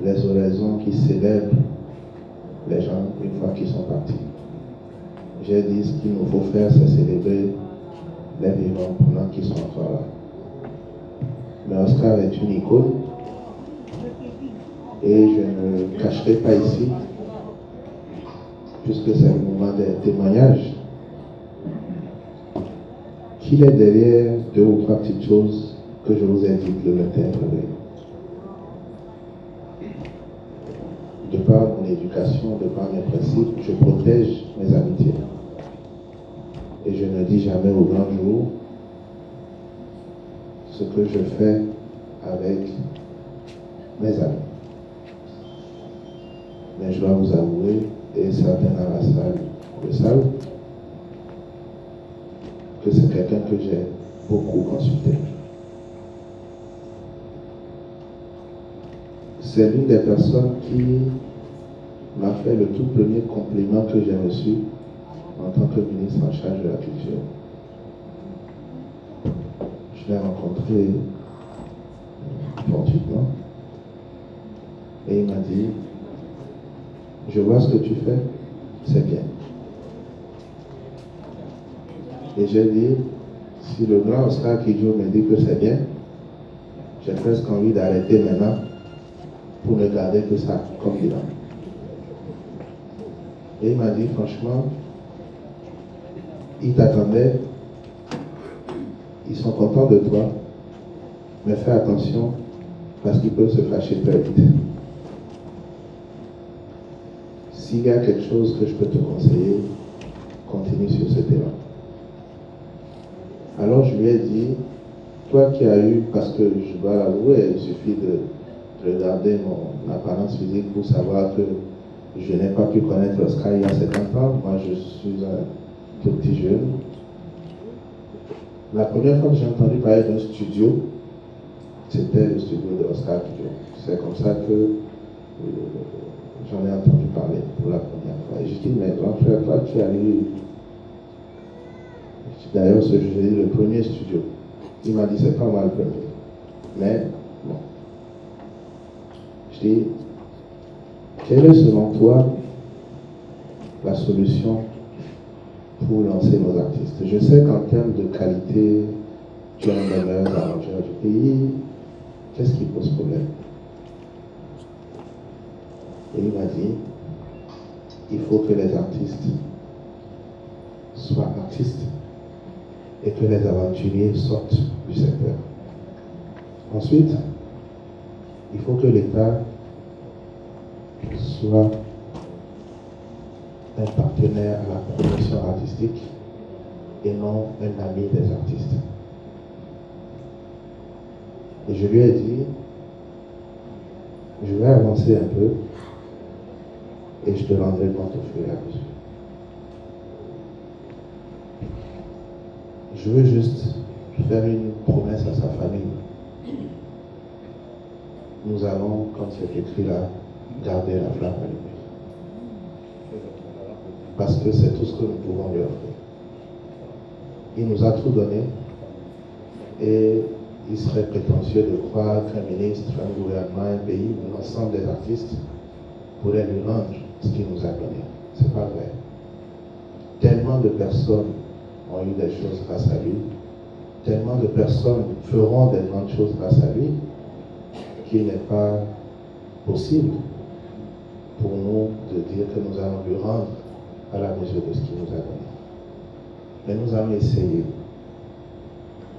les oraisons qui célèbrent les gens une fois qu'ils sont partis. J'ai dit ce qu'il nous faut faire, c'est célébrer les vivants pendant qu'ils sont encore là. Mais Oscar est une icône et je ne cacherai pas ici, puisque c'est le moment des témoignages, qu'il est derrière 2 ou 3 petites choses que je vous invite le matin à réveiller. De par mon éducation, de par mes principes, je protège mes amitiés. Et je ne dis jamais au grand jour ce que je fais avec mes amis. Mais je dois vous avouer, et certains dans la salle le savent, que c'est quelqu'un que j'ai beaucoup consulté. C'est l'une des personnes qui m'a fait le tout premier compliment que j'ai reçu en tant que ministre en charge de la culture. Je l'ai rencontré fortuitement et il m'a dit, je vois ce que tu fais, c'est bien. Et j'ai dit, si le grand Oscar Kidjo me dit que c'est bien, j'ai presque envie d'arrêter maintenant pour ne garder que ça comme bilan. Et il m'a dit, franchement, ils t'attendaient, ils sont contents de toi, mais fais attention parce qu'ils peuvent se fâcher très vite. S'il y a quelque chose que je peux te conseiller, continue sur ce terrain. Alors je lui ai dit, toi qui as eu, parce que je dois l'avouer, il suffit de regarder mon apparence physique pour savoir que je n'ai pas pu connaître Oscar il y a 50 ans. Moi je suis un tout petit jeune. La première fois que j'ai entendu parler d'un studio, c'était le studio de Oscar Kidjo. C'est comme ça que j'en ai entendu parler pour la première fois. Et j'ai dit, mais grand frère, toi tu as eu, d'ailleurs ce jeudi, le premier studio. Il m'a dit, c'est pas moi le premier. Mais, bon. Je dis, quelle est selon toi la solution pour lancer nos artistes? Je sais qu'en termes de qualité, tu es un des meilleurs arrangeurs du pays. Qu'est-ce qui pose problème? Et il m'a dit, il faut que les artistes soient artistes et que les aventuriers sortent du secteur. Ensuite, il faut que l'État soit un partenaire à la promotion artistique et non un ami des artistes. Et je lui ai dit, je vais avancer un peu et je te rendrai compte au fur et à mesure. Je veux juste faire une promesse à sa famille. Nous allons, comme c'est écrit là, garder la flamme allumée. Parce que c'est tout ce que nous pouvons lui offrir. Il nous a tout donné et il serait prétentieux de croire qu'un ministre, un gouvernement, un pays, l'ensemble des artistes pourraient lui rendre ce qu'il nous a donné. C'est pas vrai. Tellement de personnes ont eu des choses grâce à lui, tellement de personnes feront des grandes choses grâce à lui, qu'il n'est pas possible pour nous de dire que nous allons lui rendre à la mesure de ce qu'il nous a donné. Mais nous allons essayer.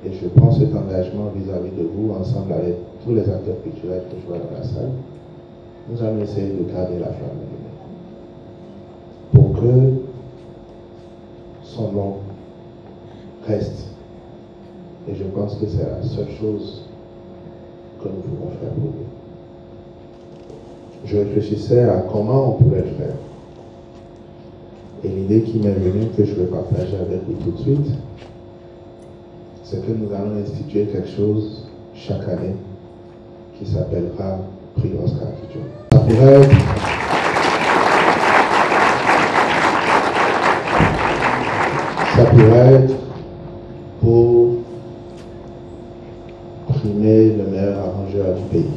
Et je prends cet engagement vis-à-vis de vous, ensemble avec tous les acteurs culturels que je vois dans la salle. Nous allons essayer de garder la flamme allumée pour que son nom reste. Et je pense que c'est la seule chose que nous pouvons faire pour lui. Je réfléchissais à comment on pourrait le faire. Et l'idée qui m'est venue, que je vais partager avec vous tout de suite, c'est que nous allons instituer quelque chose chaque année qui s'appellera Prix Oscar Kidjo. Ça pourrait être pour primer le meilleur arrangeur du pays.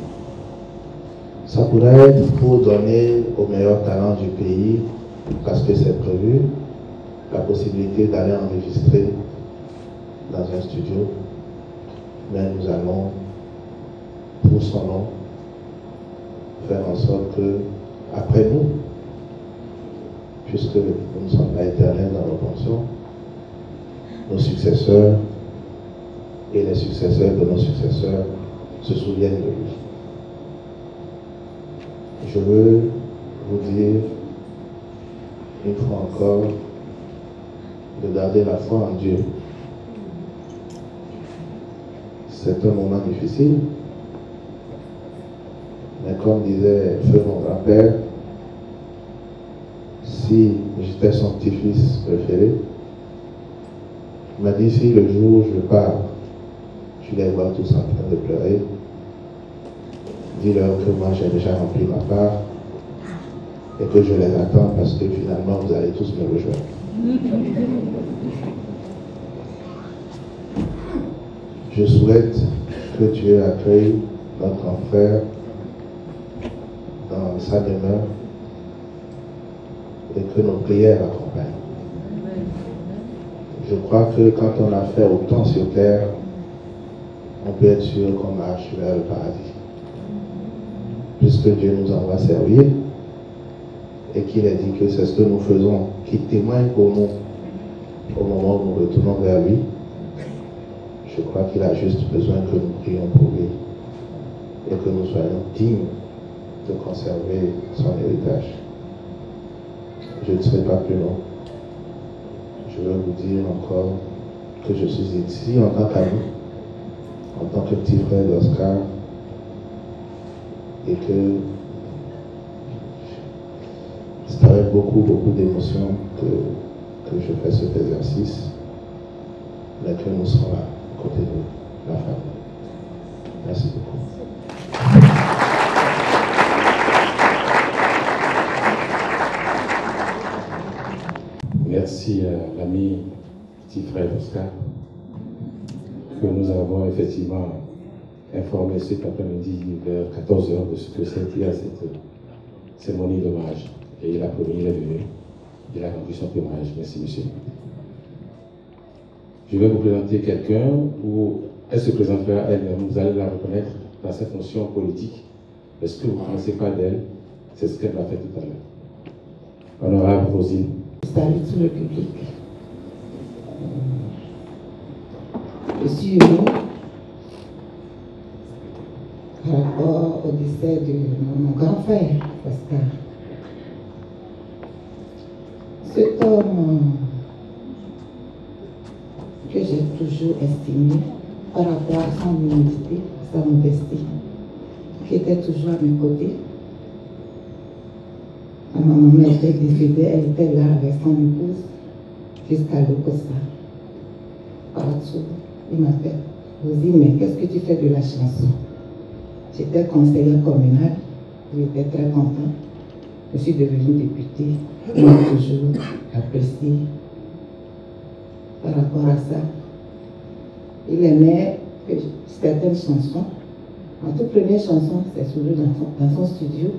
Ça pourrait être pour donner aux meilleurs talents du pays, parce que c'est prévu, la possibilité d'aller enregistrer dans un studio. Mais nous allons, pour son nom, faire en sorte que, après nous, puisque nous ne sommes pas éternels dans nos fonctions, nos successeurs et les successeurs de nos successeurs se souviennent de lui. Je veux vous dire, une fois encore, de garder la foi en Dieu. C'est un moment difficile, mais comme disait feu mon grand-père, si j'étais son petit-fils préféré, il m'a dit, si le jour où je pars, tu les vois tous en train de pleurer, dis-leur que moi j'ai déjà rempli ma part et que je les attends parce que finalement vous allez tous me rejoindre. Je souhaite que Dieu accueille notre grand frère dans sa demeure et que nos prières l'accompagnent. Je crois que quand on a fait autant sur terre, on peut être sûr qu'on marche vers le paradis. Puisque Dieu nous envoie servir et qu'il a dit que c'est ce que nous faisons qui témoigne pour nous au moment où nous retournons vers lui. Je crois qu'il a juste besoin que nous prions pour lui et que nous soyons dignes de conserver son héritage. Je ne serai pas plus long. Je veux vous dire encore que je suis ici en tant qu'ami, en tant que petit frère d'Oscar, et que c'est avec beaucoup d'émotions que je fais cet exercice, mais que nous serons là, à côté de la famille. Merci beaucoup. Merci à l'ami petit frère Oscar, que nous avons effectivement informé cet après-midi vers 14h de ce que c'était à cette cérémonie d'hommage. Et il a promis, il est venu, il a rendu son témoignage. Merci, monsieur. Je vais vous présenter quelqu'un où elle se présentera elle-même. Vous allez la reconnaître dans sa fonction politique. Est-ce que vous ne pensez pas d'elle? C'est ce qu'elle va faire tout à l'heure. Honorable Rosine. Salut tout le public. Je suis émue par rapport au décès de mon grand frère, Oscar. Cet homme que j'ai toujours estimé par rapport à son humilité, à sa modestie, qui était toujours à mes côtés. Quand ma maman était décédée, elle était là avec son épouse jusqu'à l'Ocossa. Partout, il m'a fait Rosie, mais qu'est-ce que tu fais de la chanson? J'étais conseillère communale, j'étais très content. Je suis devenue députée, il m'a toujours apprécié par rapport à ça. Il aimait que certaines chansons. Ma toute première chanson, c'est souvent dans son studio.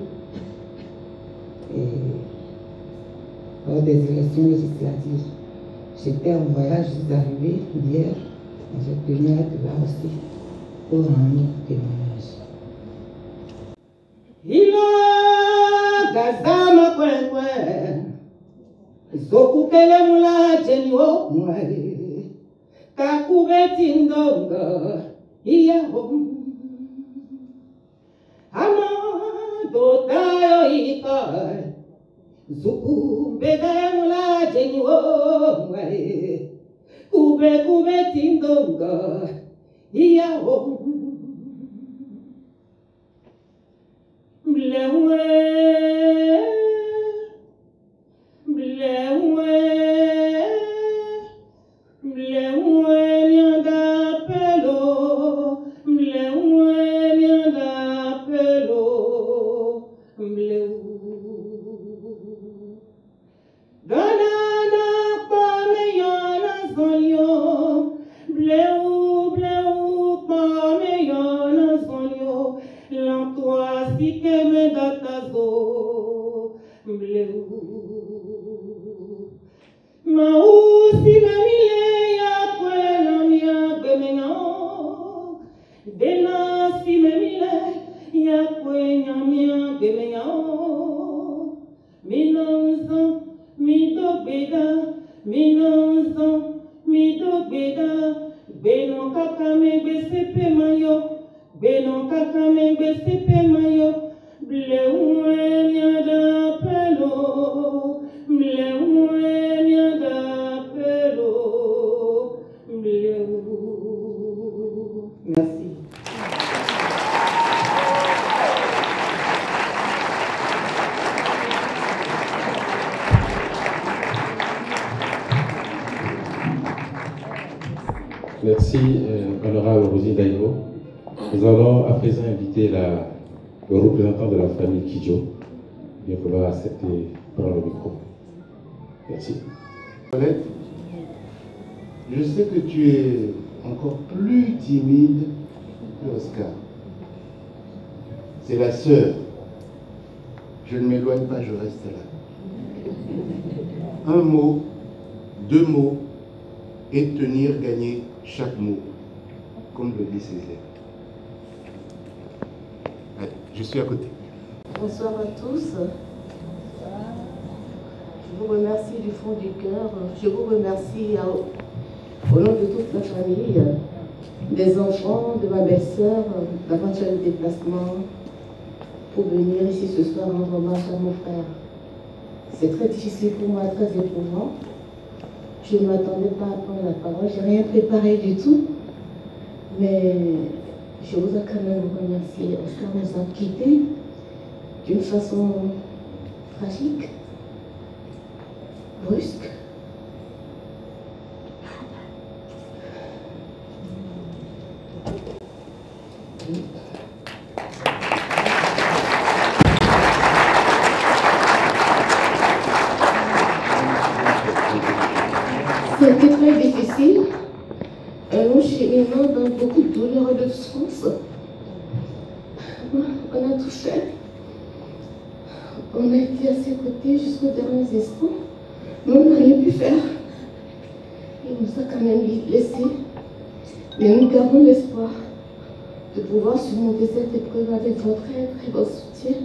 Et lors des élections législatives, j'étais en voyage, je suis arrivée hier, et j'ai tenu à être là aussi pour rendre témoignage. Ilo gazama kwenkwe zokukele mula jeni wo mwale kakubeti ndonga iya hom amado tayo ika zukumbega mula jeni wo mwale kubeti ndonga iya hom Blewe, mianda pelo, mianda pelo, Danana pameyana zonyo, pameyana zonyo, l'antoise si que me datazo, Mausi me mile ya kwela mia gbemenyo, Dena si me mile ya kwenya mia gbemenyo, Minonzo, mi dogbeda, Beno kaka me sepe mayo, Beno kaka me sepe mayo, Blewe miada pelo, Blewe miada pelo, Blewe. Merci. Merci, honorable Rosie Daïbo. Nous allons à présent inviter le représentant de la famille Kidjo. Il va falloir accepter prendre le micro. Merci. Paulette, je sais que tu es encore plus timide que Oscar. C'est la sœur. Je ne m'éloigne pas, je reste là. Un mot, deux mots, et tenir, gagner chaque mot, comme le dit Césaire. Allez, je suis à côté. Bonsoir à tous. Je vous remercie du fond du cœur. Je vous remercie au nom de toute la famille, des enfants, de ma belle-sœur, d'avoir fait le déplacement pour venir ici ce soir rendre hommage à mon frère. C'est très difficile pour moi, très éprouvant. Je ne m'attendais pas à prendre la parole, je n'ai rien préparé du tout. Mais je voudrais quand même vous remercier. Oscar nous a quittés d'une façon tragique, brusque. C'était très difficile, un long cheminement dans beaucoup de douleur et de souffrance. On a tout fait. On a été à ses côtés jusqu'aux derniers instants, mais on n'a rien pu faire. Il nous a quand même laissé. Mais nous gardons l'espoir de pouvoir surmonter cette épreuve avec votre aide et votre soutien.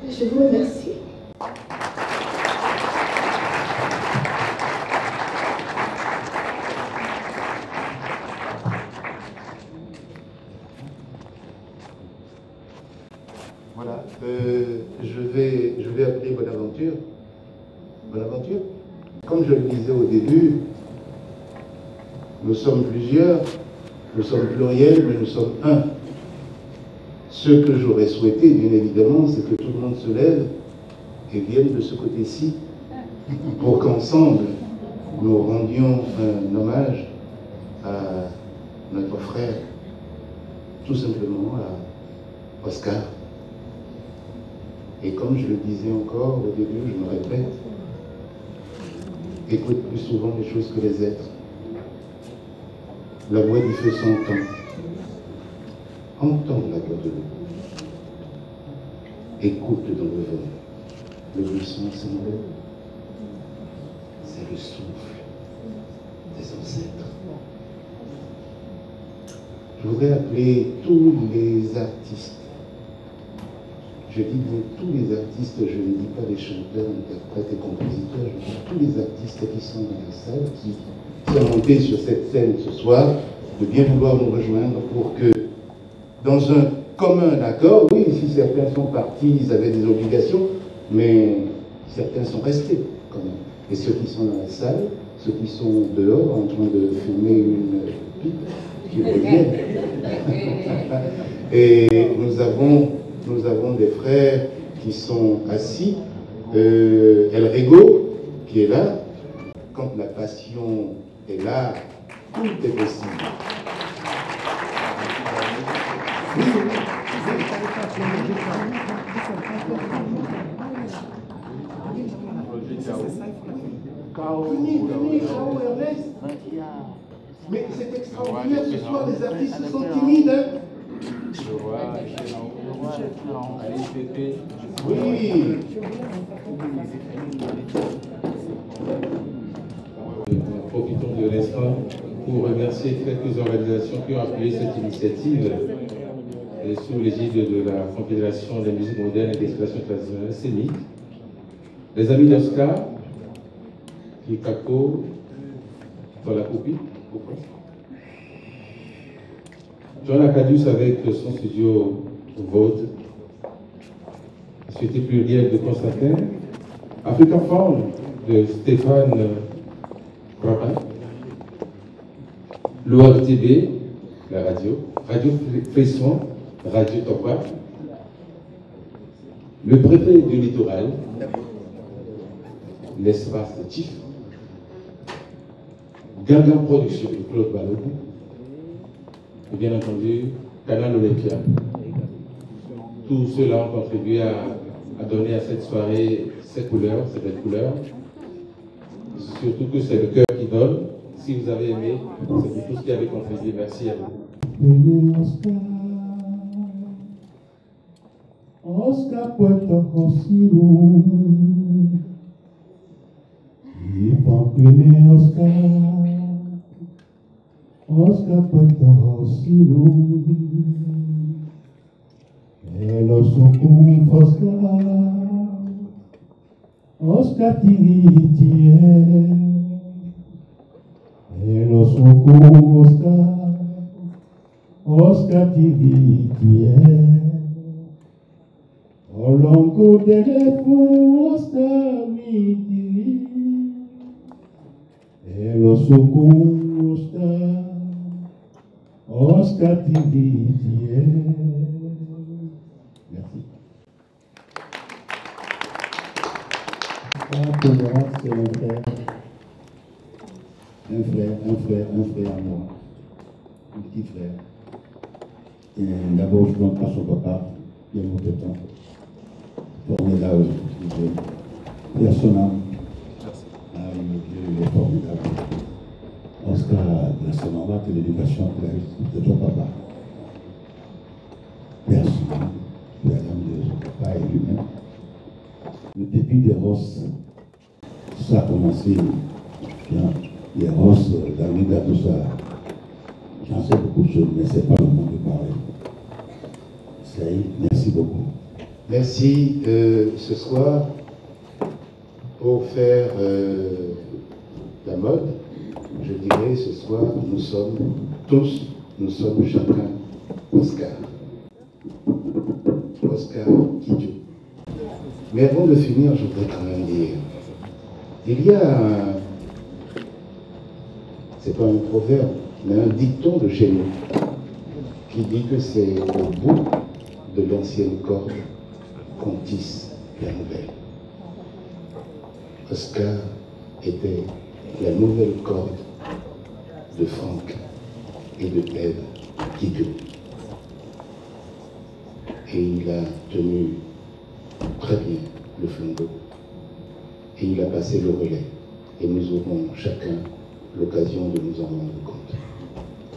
Et je vous remercie. Voilà. Je vais appeler Bonaventure. Bonaventure. Comme je le disais au début, nous sommes plusieurs, nous sommes pluriels, mais nous sommes un. Ce que j'aurais souhaité, bien évidemment, c'est que tout le monde se lève et vienne de ce côté-ci pour qu'ensemble, nous rendions un hommage à notre frère, tout simplement à Oscar. Et comme je le disais encore au début, je me répète, écoute plus souvent les choses que les êtres. La voix du feu s'entend. Entends la voix de l'eau. Écoute dans le verre. Le buisson s'enlève. C'est le souffle des ancêtres. Je voudrais appeler tous les artistes. Je dis bien tous les artistes, je ne dis pas les chanteurs, interprètes et compositeurs, je dis tous les artistes qui sont dans la salle, qui sont montés sur cette scène ce soir, de bien vouloir nous rejoindre pour que, dans un commun accord, oui, si certains sont partis, ils avaient des obligations, mais certains sont restés quand même. Et ceux qui sont dans la salle, ceux qui sont dehors en train de fumer une pipe, qui reviennent. Et nous avons des frères qui sont assis. El Rego, qui est là. Quand la passion est là, tout est possible. Mais c'est extraordinaire, ce soir les artistes sont timides. Oui. Profitons de l'instant pour remercier quelques organisations qui ont appuyé cette initiative sous l'égide de la Confédération des musiques modernes et d'expression traditionnelle, CEMIC. Les amis d'Oscar, qui capo dans la copie. John Acadius avec son studio Vaud, Société plurielle de Constantin, Africa Found de Stéphane Rabat, l'ORTB, la radio, Radio Frisson, Radio Topa, le préfet du littoral, l'espace de Tif, Gaga Production de Claude Balogun, et bien entendu, Canal Olympia. Tout cela ont contribué à donner à cette soirée ses couleurs, ses belles couleurs. Surtout que c'est le cœur qui donne. Si vous avez aimé, c'est pour tout ce qui avait contribué. Merci à vous. Oscar Puerto Josiro, y Pampine Oscar, Oscar Puerto Josiro, el Osocum Oscar, Oscar Tiritie, el Osocum Oscar, Oscar Tiritie. Olongo terefu Oscar mitiri, elo suku Oscar tibitie. Merci. C'est un frère à moi, un petit frère. D'abord, je compte à son papa, il y a beaucoup de temps. Formidable, personnel. Il est formidable. Oscar, personnellement, que l'éducation de ton papa. Personnel, la dame de son papa et lui-même. Le début des Rosses, ça a commencé. Les Rosses, la Liga, tout ça. J'en sais beaucoup de choses, mais ce n'est pas le moment de parler. Ça y est, merci beaucoup. Merci ce soir pour faire la mode. Je dirais ce soir, nous sommes chacun Oscar. Oscar Kidjo. Mais avant de finir, je voudrais quand même dire, il y a un, c'est pas un proverbe, mais un dicton de chez nous qui dit que c'est au bout de l'ancienne corde qu'on tisse la nouvelle. Oscar était la nouvelle corde de Franck et de Ève Kidjo. Et il a tenu très bien le flambeau. Et il a passé le relais. Et nous aurons chacun l'occasion de nous en rendre compte.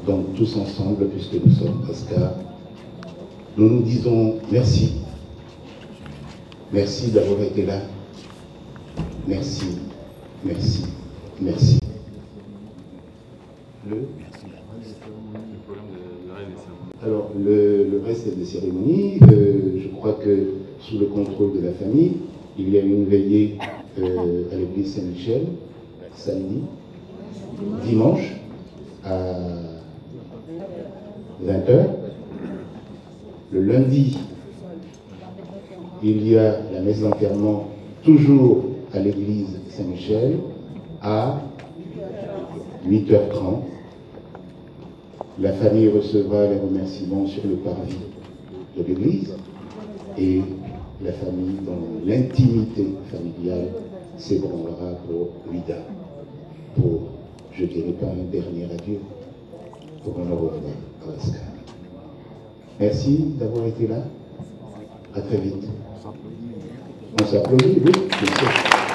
Donc tous ensemble, puisque nous sommes Oscar, nous nous disons merci. Merci d'avoir été là. Merci, merci, merci. Alors, le reste des cérémonies, je crois que sous le contrôle de la famille, il y a une veillée à l'église Saint-Michel, samedi, dimanche, à 20h. Le lundi, il y a la messe d'enterrement, toujours à l'église Saint-Michel, à 8h30. La famille recevra les remerciements sur le parvis de l'église et la famille, dans l'intimité familiale, s'ébranlera pour Ouida, pour, je dirais pas un dernier adieu, pour un au revoir à Oscar. Merci d'avoir été là. À très vite. On s'applaudit, oui, bien sûr.